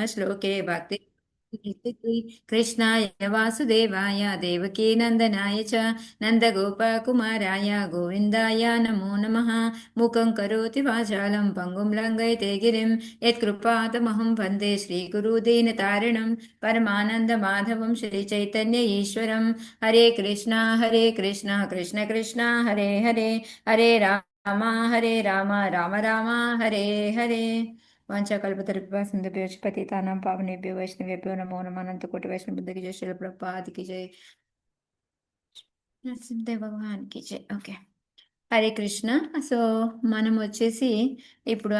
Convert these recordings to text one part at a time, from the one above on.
श्लोके भक्ति कृष्णाय वासुदेवाय देवकीनन्दनाय च नन्दगोपकुमाराय गोविन्दाय नमो नमः। मूकं करोति वाचालं पङ्गुं लङ्घयते गिरिं यत्कृपातमहं वन्दे श्रीगुरुदीनतारिणं परमानन्दमाधवं श्रीचैतन्य ईश्वरं। हरे कृष्णा कृष्ण कृष्ण हरे हरे, हरे राम राम राम हरे हरे। वाञ्छाकल्पतरुभ्यः सिन्धुभ्यश्च पतितानां पावनेभ्यो वैष्णवेभ्यो नमो नमः। अनंत कोटि वैष्णव बुद्ध की जय, श्रील प्रभुपाद की जय, नरसिंहदेव भगवान की जय। ओके, హరే కృష్ణ. సో మనం వచ్చేసి ఇప్పుడు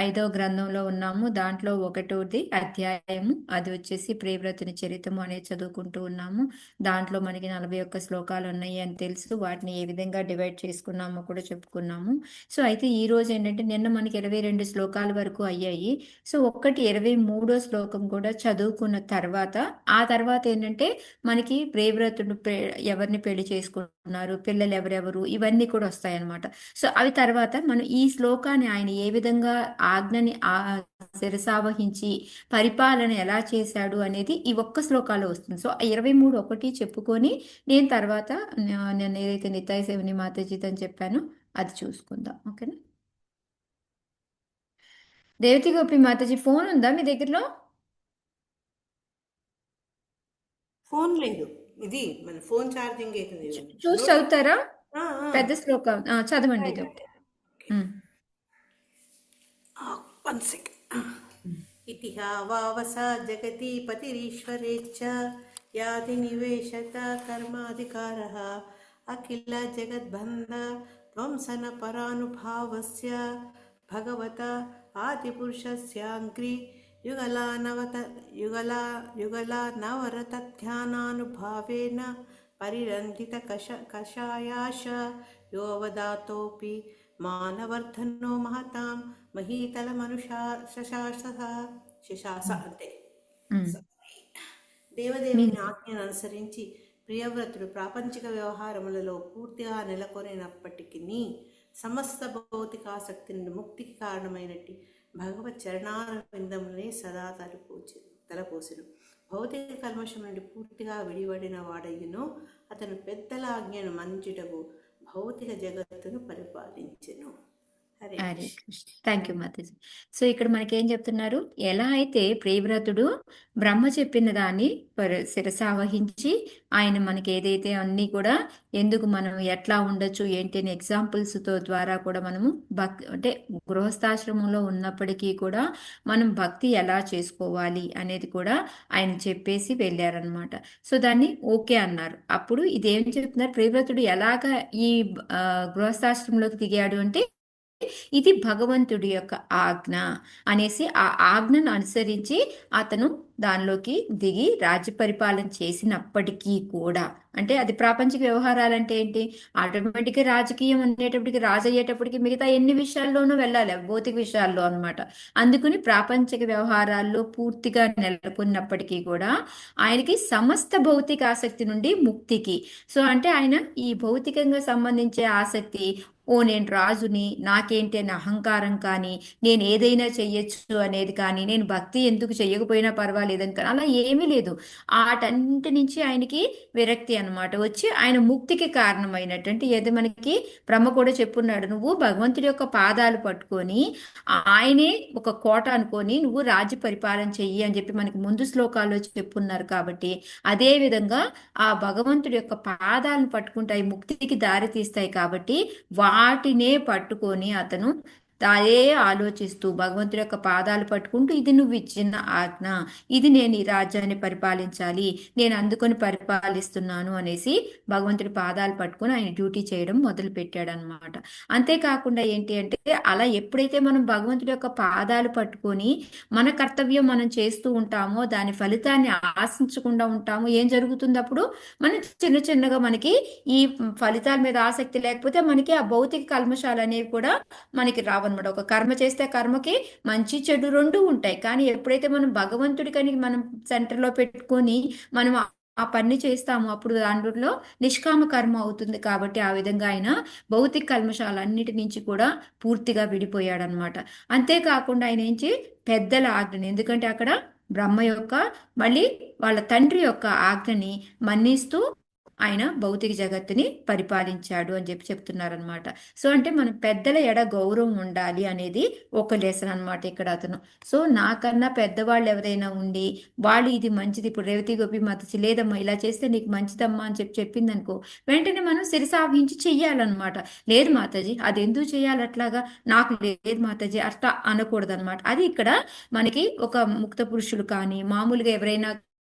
ఐదో గ్రంథంలో ఉన్నాము. దాంట్లో ఒకటోది అధ్యాయము, అది వచ్చేసి ప్రియవ్రతుని చరిత్రము అనేది చదువుకుంటూ ఉన్నాము. దాంట్లో మనకి 41 శ్లోకాలు ఉన్నాయి అని తెలుసు. వాటిని ఏ విధంగా డివైడ్ చేసుకున్నామో కూడా చెప్పుకున్నాము. సో అయితే ఈ రోజు ఏంటంటే, నిన్న మనకి 22 శ్లోకాల వరకు అయ్యాయి. సో 23వ శ్లోకం కూడా చదువుకున్న తర్వాత, ఆ తర్వాత ఏంటంటే మనకి ప్రియవ్రతుడు ఎవరిని పెళ్లి చేసుకుంటున్నారు, పిల్లలు ఎవరెవరు, ఇవన్నీ కూడా వస్తాయన్నమాట. సో అవి తర్వాత మనం ఈ శ్లోకాన్ని ఆయన ఏ విధంగా ఆజ్ఞని శిరసావహించి పరిపాలన ఎలా చేశాడు అనేది ఈ ఒక్క శ్లోకాల్లో వస్తుంది. సో 23 చెప్పుకొని నేను తర్వాత నేను ఏదైతే నితాయ సేవని మాతాజీత్ అని చెప్పానో అది చూసుకుందాం. ఓకేనా? దేవతి గోపి మాతాజీ, ఫోన్ ఉందా మీ దగ్గరలో? ఫోన్ లేదు, ఇది మన ఫోన్ ఛార్జింగ్ అవుతుంది. చూసి చదువుతారా? పెద్ద శ్లోకం చదవండి ఇది ఒకటి. ఇతిహావావస జగదీపతిరీశ్వరేచ్చ యాది నివేశత కర్మాధికారః అఖిల జగద్బంధ ధ్వంసన పరానుభావస్య భగవత ఆదిపురుషస్యాంగ్రి యుగలా నవరతధ్యానానుభావేన పరిరంజిత కషాయాశ యోవదాతోపి మానవర్ధనో మహతాం మహీతల మనుషా శశాస అంటే దేవదేవుని ఆజ్ఞను అనుసరించి ప్రియవ్రతుడు ప్రాపంచిక వ్యవహారములలో పూర్తిగా నెలకొనినప్పటికీ సమస్త భౌతికాసక్తి నుండి ముక్తికి కారణమైనట్టి భగవత్ చరణారవిందములనే సదా తలపోసెను. భౌతిక కల్మషం నుండి పూర్తిగా విడివడిన వాడయ్యును అతను పెద్దల ఆజ్ఞను మన్నించుటకు భౌతిక జగత్తును పరిపాలించెను. Hare Krishna. Thank you Mataji. So ఇక్కడ మనకేం చెప్తున్నారు, ఎలా అయితే ప్రియవ్రతుడు బ్రహ్మ చెప్పిన దాన్ని శిరసావహించి ఆయన మనకి ఏదైతే అన్ని కూడా ఎందుకు మనం ఎట్లా ఉండొచ్చు ఏంటి అని ఎగ్జాంపుల్స్ తో ద్వారా కూడా మనము భక్తి అంటే గృహస్థాశ్రమంలో ఉన్నప్పటికీ కూడా మనం భక్తి ఎలా చేసుకోవాలి అనేది కూడా ఆయన చెప్పేసి వెళ్ళారనమాట. సో దాన్ని ఓకే అన్నారు. అప్పుడు ఇదేం చెప్తున్నారు, ప్రియవ్రతుడు ఎలాగా ఈ గృహస్థాశ్రమంలోకి దిగాడు అంటే, ఇది భగవంతుడి యొక్క ఆజ్ఞ అనేసి ఆ ఆజ్ఞను అనుసరించి అతను దానిలోకి దిగి రాజ్య పరిపాలన చేసినప్పటికీ కూడా, అంటే అది ప్రాపంచిక వ్యవహారాలు అంటే ఏంటి, ఆటోమేటిక్గా రాజకీయం అనేటప్పటికి, రాజు అయ్యేటప్పటికి మిగతా ఎన్ని విషయాల్లోనూ వెళ్ళాలి, భౌతిక విషయాల్లో అనమాట. అందుకని ప్రాపంచిక వ్యవహారాల్లో పూర్తిగా నెలకొన్నప్పటికీ కూడా ఆయనకి సమస్త భౌతిక ఆసక్తి నుండి ముక్తికి, సో అంటే ఆయన ఈ భౌతికంగా సంబంధించే ఆసక్తి, ఓ నేను రాజుని, నాకేంటి అనే అహంకారం కానీ, నేను ఏదైనా చెయ్యొచ్చు అనేది కానీ, నేను భక్తి ఎందుకు చెయ్యకపోయినా పర్వాలేదని కానీ అలా ఏమీ లేదు. వాటన్నిటి నుంచి ఆయనకి విరక్తి అనమాట వచ్చి ఆయన ముక్తికి కారణమైనటువంటి, ఏదో మనకి బ్రహ్మ కూడా చెప్పున్నాడు, నువ్వు భగవంతుడి యొక్క పాదాలు పట్టుకొని ఆయనే ఒక కోట అనుకొని నువ్వు రాజ్య పరిపాలన చెయ్యి అని చెప్పి మనకి ముందు శ్లోకాల్లో చెప్పున్నారు. కాబట్టి అదే విధంగా ఆ భగవంతుడి యొక్క పాదాలను పట్టుకుంటాయి, ముక్తికి దారి తీస్తాయి. కాబట్టి వాటినే పట్టుకొని అతను అదే ఆలోచిస్తూ భగవంతుడి యొక్క పాదాలు పట్టుకుంటూ, ఇది నువ్వు ఇచ్చిన ఆజ్ఞ, ఇది నేను ఈ రాజ్యాన్ని పరిపాలించాలి, నేను అందుకొని పరిపాలిస్తున్నాను అనేసి భగవంతుడి పాదాలు పట్టుకొని ఆయన డ్యూటీ చేయడం మొదలు పెట్టాడు అనమాట. అంతేకాకుండా ఏంటి అంటే, అలా ఎప్పుడైతే మనం భగవంతుడి యొక్క పాదాలు పట్టుకొని మన కర్తవ్యం మనం చేస్తూ ఉంటామో, దాని ఫలితాన్ని ఆశించకుండా ఉంటామో, ఏం జరుగుతుంది అప్పుడు, మనం చిన్న చిన్నగా మనకి ఈ ఫలితాల మీద ఆసక్తి లేకపోతే మనకి ఆ భౌతిక కల్మషాలు అనేవి కూడా మనకి రావన్నమాట. ఒక కర్మ చేస్తే కర్మకి మంచి చెడు రెండు ఉంటాయి. కానీ ఎప్పుడైతే మనం భగవంతుడికని మనం సెంటర్లో పెట్టుకొని మనం ఆ పని చేస్తాము, అప్పుడు దాంట్లో నిష్కామ కర్మ అవుతుంది. కాబట్టి ఆ విధంగా ఆయన భౌతిక కల్మషాలన్నిటి నుంచి కూడా పూర్తిగా విడిపోయాడు అనమాట. అంతేకాకుండా ఆయన ఏంచి పెద్దల ఆజ్ఞని, ఎందుకంటే అక్కడ బ్రహ్మ యొక్క మళ్ళీ వాళ్ళ తండ్రి యొక్క ఆజ్ఞని మన్నిస్తూ ఆయన భౌతిక జగత్తుని పరిపాలించాడు అని చెప్పి చెప్తున్నారనమాట. సో అంటే మన పెద్దల ఎడ గౌరవం ఉండాలి అనేది ఒక లెసన్ అనమాట ఇక్కడ అతను. సో నాకన్నా పెద్దవాళ్ళు ఎవరైనా ఉండి వాళ్ళు ఇది మంచిది, ఇప్పుడు రేవతి గోపి మాతచి లేదమ్మా ఇలా చేస్తే నీకు మంచిదమ్మా అని చెప్పి చెప్పింది అనుకో, వెంటనే మనం శిరసావహించి చెయ్యాలన్నమాట. లేదు మాతాజీ అది ఎందుకు చేయాలి అట్లాగా, నాకు లేదు మాతాజీ అట్లా అనకూడదు అనమాట. అది ఇక్కడ మనకి ఒక ముక్త పురుషులు కానీ మామూలుగా ఎవరైనా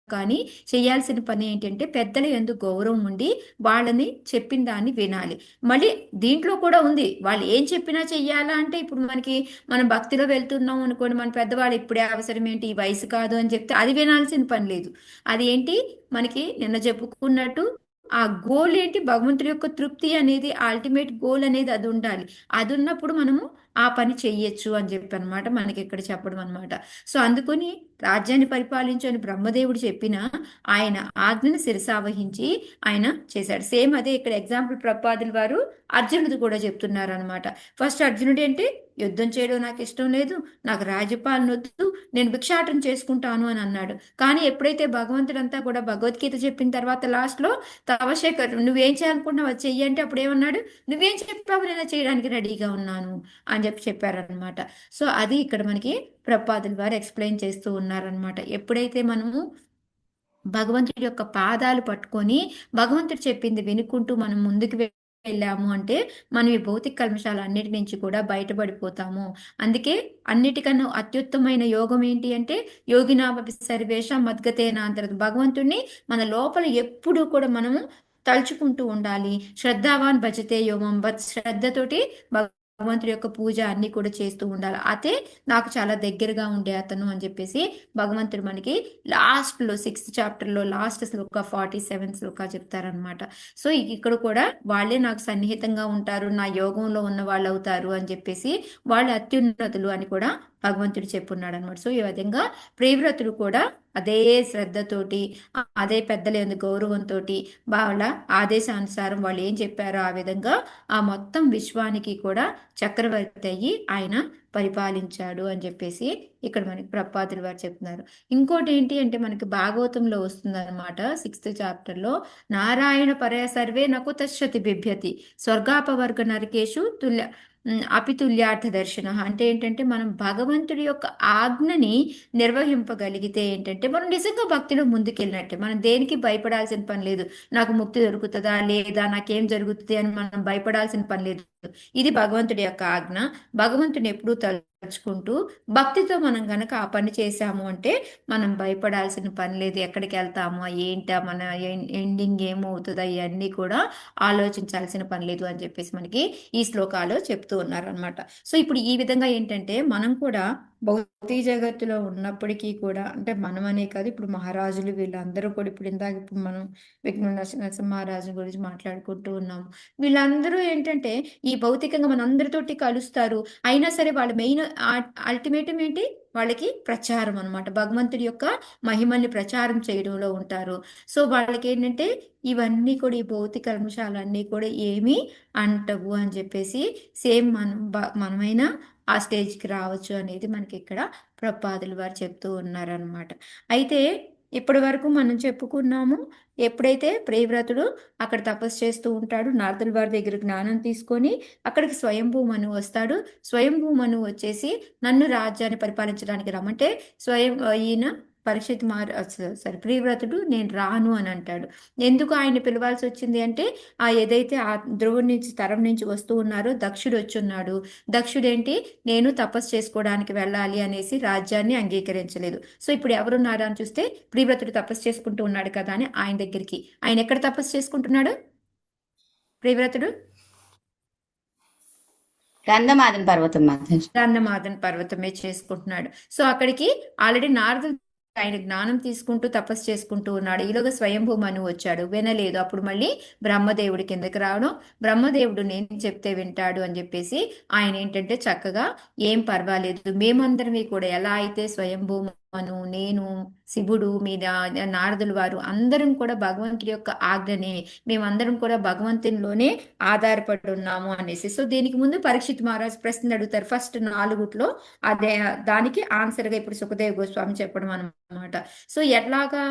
కానీ చేయాల్సిన పని ఏంటంటే పెద్దల యందు గౌరవం ఉండి వాళ్ళని చెప్పిన దాన్ని వినాలి. మళ్ళీ దీంట్లో కూడా ఉంది, వాళ్ళు ఏం చెప్పినా చెయ్యాలా అంటే ఇప్పుడు మనకి మనం భక్తిలో వెళ్తున్నాం అనుకోండి, మన పెద్దవాళ్ళు ఇప్పుడే అవసరం ఏంటి, ఈ వయసు కాదు అని చెప్తే అది వినాల్సిన పని లేదు. అది ఏంటి మనకి నిన్న చెప్పుకున్నట్టు ఆ గోల్ ఏంటి, భగవంతుడి యొక్క తృప్తి అనేది అల్టిమేట్ గోల్ అనేది అది ఉండాలి. అది ఉన్నప్పుడు మనము ఆ పని చెయ్యొచ్చు అని చెప్పి అనమాట మనకి ఇక్కడ చెప్పడం అనమాట. సో అందుకని రాజ్యాన్ని పరిపాలించని బ్రహ్మదేవుడు చెప్పిన ఆయన ఆజ్ఞను శిరసావహించి ఆయన చేశాడు. సేమ్ అదే ఇక్కడ ఎగ్జాంపుల్ ప్రపాదులు వారు అర్జునుడు కూడా చెప్తున్నారు అనమాట. ఫస్ట్ అర్జునుడు ఏంటి, యుద్ధం చేయడం నాకు ఇష్టం లేదు, నాకు రాజ్యపాలన వద్దు, నేను భిక్షాటన చేసుకుంటాను అని అన్నాడు. కానీ ఎప్పుడైతే భగవంతుడంతా కూడా భగవద్గీత చెప్పిన తర్వాత లాస్ట్ లో తవశేఖర్ నువ్వేం చేయాలనుకుంటున్నావు అది చెయ్యి అంటే అప్పుడు ఏమన్నాడు, నువ్వేం చెప్పావు నేను చేయడానికి రెడీగా ఉన్నాను అని చెప్పి చెప్పారనమాట. సో అది ఇక్కడ మనకి ప్రపాదుల వారు ఎక్స్ప్లెయిన్ చేస్తూ ఉన్నారనమాట. ఎప్పుడైతే మనము భగవంతుడి యొక్క పాదాలు పట్టుకొని భగవంతుడు చెప్పింది వినుకుంటూ మనం ముందుకు వెళ్ళాము అంటే మనం ఈ భౌతిక కల్మషాలు అన్నిటి నుంచి కూడా బయటపడిపోతాము. అందుకే అన్నిటికన్నా అత్యుత్తమైన యోగం ఏంటి అంటే యోగినామపి సర్వేష మద్గతేనాంతర, భగవంతుడిని మన లోపల ఎప్పుడూ కూడా మనము తలుచుకుంటూ ఉండాలి. శ్రద్ధావాన్ భజతే యోమం బత్, శ్రద్ధతోటి భగవంతుడి యొక్క పూజ అన్ని కూడా చేస్తూ ఉండాలి. అదే నాకు చాలా దగ్గరగా ఉండే అతను అని చెప్పేసి భగవంతుడు మనకి లాస్ట్ లో 6th చాప్టర్ లో లాస్ట్ శ్లోక 47 శ్లోక చెప్తారనమాట. సో ఇక్కడ కూడా వాళ్ళే నాకు సన్నిహితంగా ఉంటారు, నా యోగంలో ఉన్న వాళ్ళు అవుతారు అని చెప్పేసి వాళ్ళు అత్యున్నతులు అని కూడా భగవంతుడు చెప్పున్నాడు అనమాట. సో ఈ విధంగా ప్రియవ్రతుడు కూడా అదే శ్రద్ధతోటి అదే పెద్దల యందు గౌరవంతో వాళ్ళ ఆదేశానుసారం వాళ్ళు ఏం చెప్పారో ఆ విధంగా ఆ మొత్తం విశ్వానికి కూడా చక్రవర్తి అయ్యి ఆయన పరిపాలించాడు అని చెప్పేసి ఇక్కడ మనకి ప్రపాదులు వారు చెప్తున్నారు. ఇంకోటి ఏంటి అంటే మనకి భాగవతంలో వస్తుంది అనమాట 6th చాప్టర్లో, నారాయణ పరయ సర్వే నకు తశ్యతి బిభ్యతి స్వర్గాపవర్గ నరకేషు తుల్య అపితుల్యార్థ దర్శన. అంటే ఏంటంటే మనం భగవంతుడి యొక్క ఆజ్ఞని నిర్వహింపగలిగితే ఏంటంటే మనం నిజంగా భక్తిలో ముందుకెళ్ళినట్టే, మనం దేనికి భయపడాల్సిన పని లేదు. నాకు ముక్తి దొరుకుతుందా లేదా, నాకేం జరుగుతుంది అని మనం భయపడాల్సిన పని లేదు. ఇది భగవంతుడి యొక్క ఆజ్ఞ. భగవంతుని ఎప్పుడూ తలుచుకుంటూ భక్తితో మనం గనక ఆ పని చేశాము అంటే మనం భయపడాల్సిన పని లేదు. ఎక్కడికి వెళ్తామో ఏంటా మన ఎండింగ్ ఏమవుతుందా ఇవన్నీ కూడా ఆలోచించాల్సిన పని లేదు అని చెప్పేసి మనకి ఈ శ్లోకాలు చెప్తూ ఉన్నారనమాట. సో ఇప్పుడు ఈ విధంగా ఏంటంటే మనం కూడా భౌతిక జగత్తులో ఉన్నప్పటికీ కూడా, అంటే మనం అనే కాదు, ఇప్పుడు మహారాజులు వీళ్ళందరూ కూడా ఇప్పుడు ఇందాక ఇప్పుడు మనం విఘ్న నరసింహ మహారాజు గురించి మాట్లాడుకుంటూ ఉన్నాము. వీళ్ళందరూ ఏంటంటే ఈ భౌతికంగా మనందరితోటి కలుస్తారు, అయినా సరే వాళ్ళ మెయిన్ అల్టిమేటం ఏంటి, వాళ్ళకి ప్రచారం అనమాట, భగవంతుడి యొక్క మహిమల్ని ప్రచారం చేయడంలో ఉంటారు. సో వాళ్ళకి ఏంటంటే ఇవన్నీ కూడా ఈ భౌతిక అంశాలన్నీ కూడా ఏమీ అంటవు అని చెప్పేసి సేమ్ మనమైనా ఆ స్టేజ్కి రావచ్చు అనేది మనకి ఇక్కడ ప్రపాదులు వారు చెప్తూ ఉన్నారనమాట. అయితే ఇప్పటి వరకు మనం చెప్పుకున్నాము, ఎప్పుడైతే ప్రియవ్రతుడు అక్కడ తపస్సు చేస్తూ ఉంటాడు, నారదుల వారి దగ్గర జ్ఞానం తీసుకొని అక్కడికి స్వయంభూ మనువు వస్తాడు. స్వయంభూ మనువు వచ్చేసి నన్ను రాజ్యాన్ని పరిపాలించడానికి రమ్మంటే ఈయన పరీక్షిత్ సారీ ప్రియవ్రతుడు నేను రాను అని అంటాడు. ఎందుకు ఆయన పిలవాల్సి వచ్చింది అంటే ఏదైతే ఆ ధ్రువుడి నుంచి తరం నుంచి వస్తూ ఉన్నారో దక్షుడు వచ్చున్నాడు. దక్షుడేంటి, నేను తపస్సు చేసుకోవడానికి వెళ్ళాలి అనేసి రాజ్యాన్ని అంగీకరించలేదు. సో ఇప్పుడు ఎవరున్నారా అని చూస్తే ప్రియవ్రతుడు తపస్సు చేసుకుంటూ ఉన్నాడు కదా అని ఆయన దగ్గరికి, ఆయన ఎక్కడ తపస్సు చేసుకుంటున్నాడు ప్రియవ్రతుడు? గంధమాదన పర్వతం గంధమాదన పర్వతమే చేసుకుంటున్నాడు. సో అక్కడికి ఆల్రెడీ నారదుడు ఆయన జ్ఞానం తీసుకుంటూ తపస్సు చేసుకుంటూ ఉన్నాడు. ఈలోగా స్వయంభూ మనువు వచ్చాడు, వినలేదు. అప్పుడు మళ్ళీ బ్రహ్మదేవుడి కిందకి రావడం, బ్రహ్మదేవుడు నేను చెప్తే వింటాడు అని చెప్పేసి ఆయన ఏంటంటే చక్కగా ఏం పర్వాలేదు, మేమందరమీ కూడా ఎలా అయితే స్వయంభూ నేను, శివుడు మీద, నారదుల వారు అందరం కూడా భగవంతుడి యొక్క ఆజ్ఞనే, మేమందరం కూడా భగవంతునిలోనే ఆధారపడి ఉన్నాము అనేసి. సో దీనికి ముందు పరీక్షిత్ మహారాజ్ ప్రశ్న అడుగుతారు ఫస్ట్ 4 అదే దానికి ఆన్సర్ గా ఇప్పుడు సుఖదేవ్ గోస్వామి చెప్పడం అన్నమాట. సో ఎట్లాగా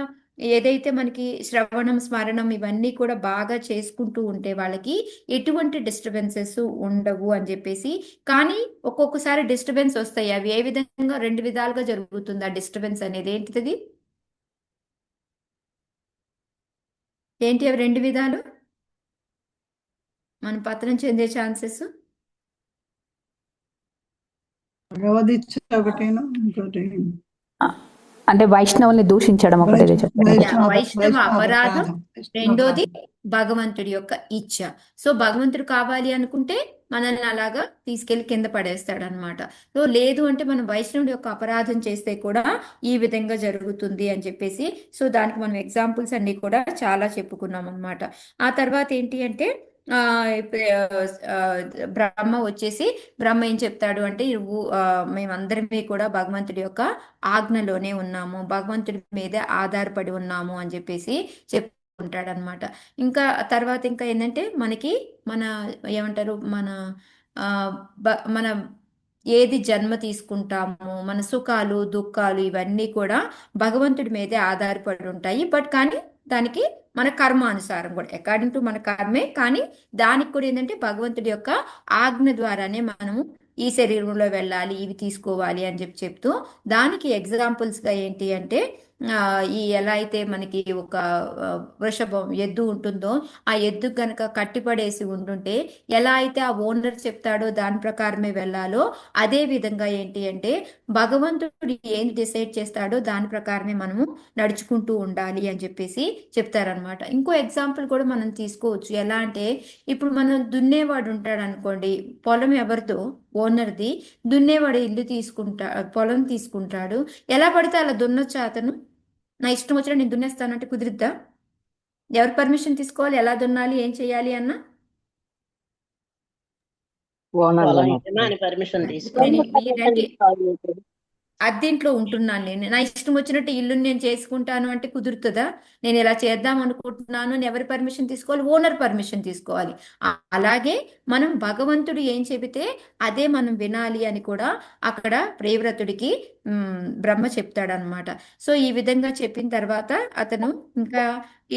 ఏదైతే మనకి శ్రవణం స్మరణం ఇవన్నీ కూడా బాగా చేసుకుంటూ ఉంటే వాళ్ళకి ఎటువంటి డిస్టర్బెన్సెస్ ఉండవు అని చెప్పేసి. కానీ ఒక్కొక్కసారి డిస్టర్బెన్స్ వస్తాయి. అవి ఏ విధంగా 2 విధాలుగా జరుగుతుంది ఆ డిస్టర్బెన్స్ అనేది. ఏంటిది? ఏంటి అవి 2 విధాలు మనం పతనం చెందే ఛాన్సెస్? భగవదీచ్ఛ ఒకటేనా ఇంకోటి అంటే వైష్ణవుల్ని దూషించడం ఒకటి చెప్తారు. వైష్ణవ అపరాధం, రెండోది భగవంతుడి యొక్క ఇచ్ఛ. సో భగవంతుడు కావాలి అనుకుంటే మనల్ని అలాగా తీసుకెళ్లి కింద పడేస్తాడు అనమాట. సో లేదు అంటే మనం వైష్ణవుడి యొక్క అపరాధం చేస్తే కూడా ఈ విధంగా జరుగుతుంది అని చెప్పేసి. సో దానికి మనం ఎగ్జాంపుల్స్ అన్ని కూడా చాలా చెప్పుకున్నాం అనమాట. ఆ తర్వాత ఏంటి అంటే బ్రహ్మ వచ్చేసి బ్రహ్మ ఏం చెప్తాడు అంటే మేమందరమే కూడా భగవంతుడి యొక్క ఆజ్ఞలోనే ఉన్నాము, భగవంతుడి మీదే ఆధారపడి ఉన్నాము అని చెప్పేసి చెప్పుకుంటాడు అనమాట. ఇంకా తర్వాత ఇంకా ఏంటంటే మనకి మన ఏమంటారు మన ఏది జన్మ తీసుకుంటాము, మన సుఖాలు దుఃఖాలు ఇవన్నీ కూడా భగవంతుడి మీదే ఆధారపడి ఉంటాయి. బట్ కానీ దానికి మన కర్మానుసారం కూడా అకార్డింగ్ టు మన కర్మే, కానీ దానికి కూడా ఏంటంటే భగవంతుడి యొక్క ఆజ్ఞ ద్వారానే మనము ఈ శరీరంలో వెళ్ళాలి, ఇవి తీసుకోవాలి అని చెప్తూ దానికి ఎగ్జాంపుల్స్ గా ఏంటి అంటే ఈ ఎలా అయితే మనకి ఒక వృషభం ఎద్దు ఉంటుందో ఆ ఎద్దు కనుక కట్టిపడేసి ఉంటుంటే ఎలా అయితే ఆ ఓనర్ చెప్తాడో దాని ప్రకారమే వెళ్ళాలో, అదే విధంగా ఏంటి అంటే భగవంతుడు ఏం డిసైడ్ చేస్తాడో దాని ప్రకారమే మనము నడుచుకుంటూ ఉండాలి అని చెప్పేసి చెప్తారనమాట. ఇంకో ఎగ్జాంపుల్ కూడా మనం తీసుకోవచ్చు. ఎలా అంటే ఇప్పుడు మనం దున్నేవాడు ఉంటాడు అనుకోండి, పొలం ఎవరితో? ఓనర్ది. దున్నేవాడు ఇల్లు పొలం తీసుకుంటాడు. ఎలా పడితే అలా దున్నొచ్చా అతను? నా ఇష్టం వచ్చినా నేను దున్నేస్తానంటే కుదిరిద్దా? ఎవరి పర్మిషన్ తీసుకోవాలి, ఎలా దున్నాలి, ఏం చేయాలి అన్న? పర్మిషన్ తీసుకోవాలి. అద్దెంట్లో ఉంటున్నాను నేను, నా ఇష్టం వచ్చినట్టు ఇల్లు నేను చేసుకుంటాను అంటే కుదురుతుందా? నేను ఇలా చేద్దాం అనుకుంటున్నాను అని ఎవరి పర్మిషన్ తీసుకోవాలి? ఓనర్ పర్మిషన్ తీసుకోవాలి. అలాగే మనం భగవంతుడు ఏం చెబితే అదే మనం వినాలి అని కూడా అక్కడ ప్రియవ్రతుడికి బ్రహ్మ చెప్తాడనమాట. సో ఈ విధంగా చెప్పిన తర్వాత అతను ఇంకా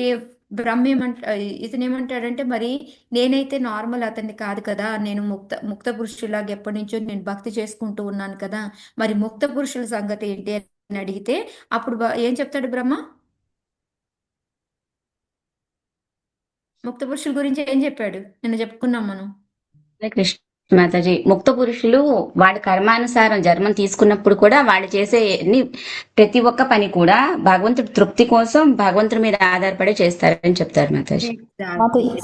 ఏ బ్రహ్మ ఇతను ఏమంటాడంటే, మరి నేనైతే నార్మల్ అతన్ని కాదు కదా, నేను ముక్త పురుషులాగా ఎప్పటి నుంచో నేను భక్తి చేసుకుంటూ ఉన్నాను కదా, మరి ముక్త పురుషుల సంగతి ఏంటి అని అడిగితే అప్పుడు ఏం చెప్తాడు బ్రహ్మ? ముక్త పురుషుల గురించి ఏం చెప్పాడు? నిన్న చెప్పుకున్నాం మనం. కృష్ణ మాతాజీ, ముక్త పురుషులు వాళ్ళ కర్మానుసారం జన్మం తీసుకున్నప్పుడు కూడా వాళ్ళు చేసే ప్రతి ఒక్క పని కూడా భగవంతుడి తృప్తి కోసం భగవంతుడి మీద ఆధారపడి చేస్తారని చెప్తారు మాతాజీ.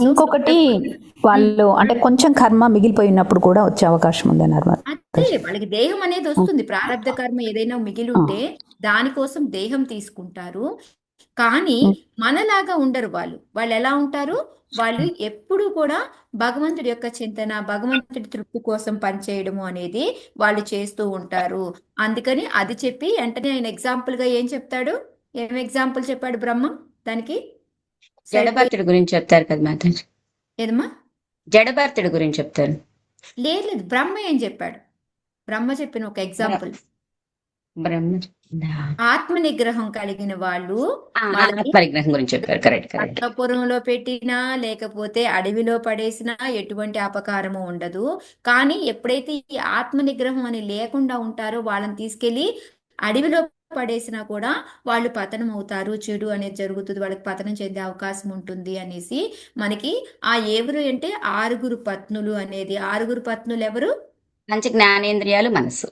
ఇంకొకటి వాళ్ళు అంటే కొంచెం కర్మ మిగిలిపోయినప్పుడు కూడా వచ్చే అవకాశం ఉంది అన్నారు. అదే వాళ్ళకి దేహం అనేది వస్తుంది. ప్రారంధ కర్మ ఏదైనా మిగిలి ఉంటే దానికోసం దేహం తీసుకుంటారు. కానీ మనలాగా ఉండరు వాళ్ళు ఎలా ఉంటారు? వాళ్ళు ఎప్పుడు కూడా భగవంతుడి యొక్క చింతన, భగవంతుడి తృప్తి కోసం పనిచేయడము అనేది వాళ్ళు చేస్తూ ఉంటారు. అందుకని అది చెప్పి వెంటనే ఆయన ఎగ్జాంపుల్ గా ఏం చెప్తాడు? ఏం ఎగ్జాంపుల్ చెప్పాడు బ్రహ్మ దానికి? జడభర్తుడి గురించి చెప్తారు కదా మాతాజీ. ఏదమ్మా? జడభర్తుడి గురించి చెప్తారు. లేదు, బ్రహ్మ ఏం చెప్పాడు? బ్రహ్మ చెప్పిన ఒక ఎగ్జాంపుల్, ఆత్మ నిగ్రహం కలిగిన వాళ్ళు పరిగ్రహం గురించి చెప్పారు. కరెక్ట్. అంతఃపురంలో పెట్టినా లేకపోతే అడవిలో పడేసినా ఎటువంటి అపకారము ఉండదు. కానీ ఎప్పుడైతే ఈ ఆత్మ నిగ్రహం అని లేకుండా ఉంటారో వాళ్ళని తీసుకెళ్లి అడవిలో పడేసినా కూడా వాళ్ళు పతనం అవుతారు, చెడు అనేది జరుగుతుంది, వాళ్ళకి పతనం చెందే అవకాశం ఉంటుంది అనేసి మనకి ఎవరు అంటే 6 పత్నులు అనేది. 6 పత్నులు ఎవరు? పంచ జ్ఞానేంద్రియాలు, మనసు.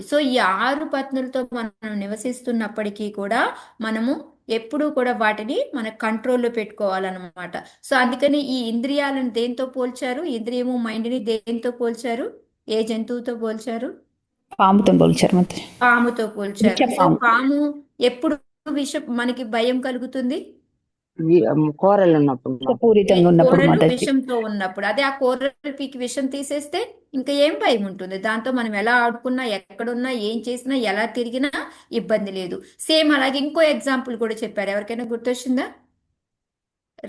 సో ఈ 6 పత్నులతో మనం నివసిస్తున్నప్పటికీ కూడా మనము ఎప్పుడూ కూడా వాటిని మన కంట్రోల్లో పెట్టుకోవాలన్నమాట. సో అందుకని ఈ ఇంద్రియాలను దేంతో పోల్చారు? ఇంద్రియము మైండ్ని దేంతో పోల్చారు? ఏ జంతువుతో పోల్చారు? పాముతో పోల్చారు. పాముతో పోల్చారు. సో పాము ఎప్పుడు మనకి భయం కలుగుతుంది? కూరలు ఉన్నప్పుడు మాత్రం. పూరితంగా ఉన్నప్పుడు కూరలు మాతాజీ. విషంతో ఉన్నప్పుడు అదే ఆ కూరలు పీకి విషం తీసేస్తే ఇంకా ఏం భయం ఉంటుంది దాంతో మనం ఎలా ఆడుకున్నా ఎక్కడున్నా ఏం చేసినా ఎలా తిరిగినా ఇబ్బంది లేదు. సేమ్ అలాగే ఇంకో ఎగ్జాంపుల్ కూడా చెప్పారు, ఎవరికైనా గుర్తొచ్చిందా?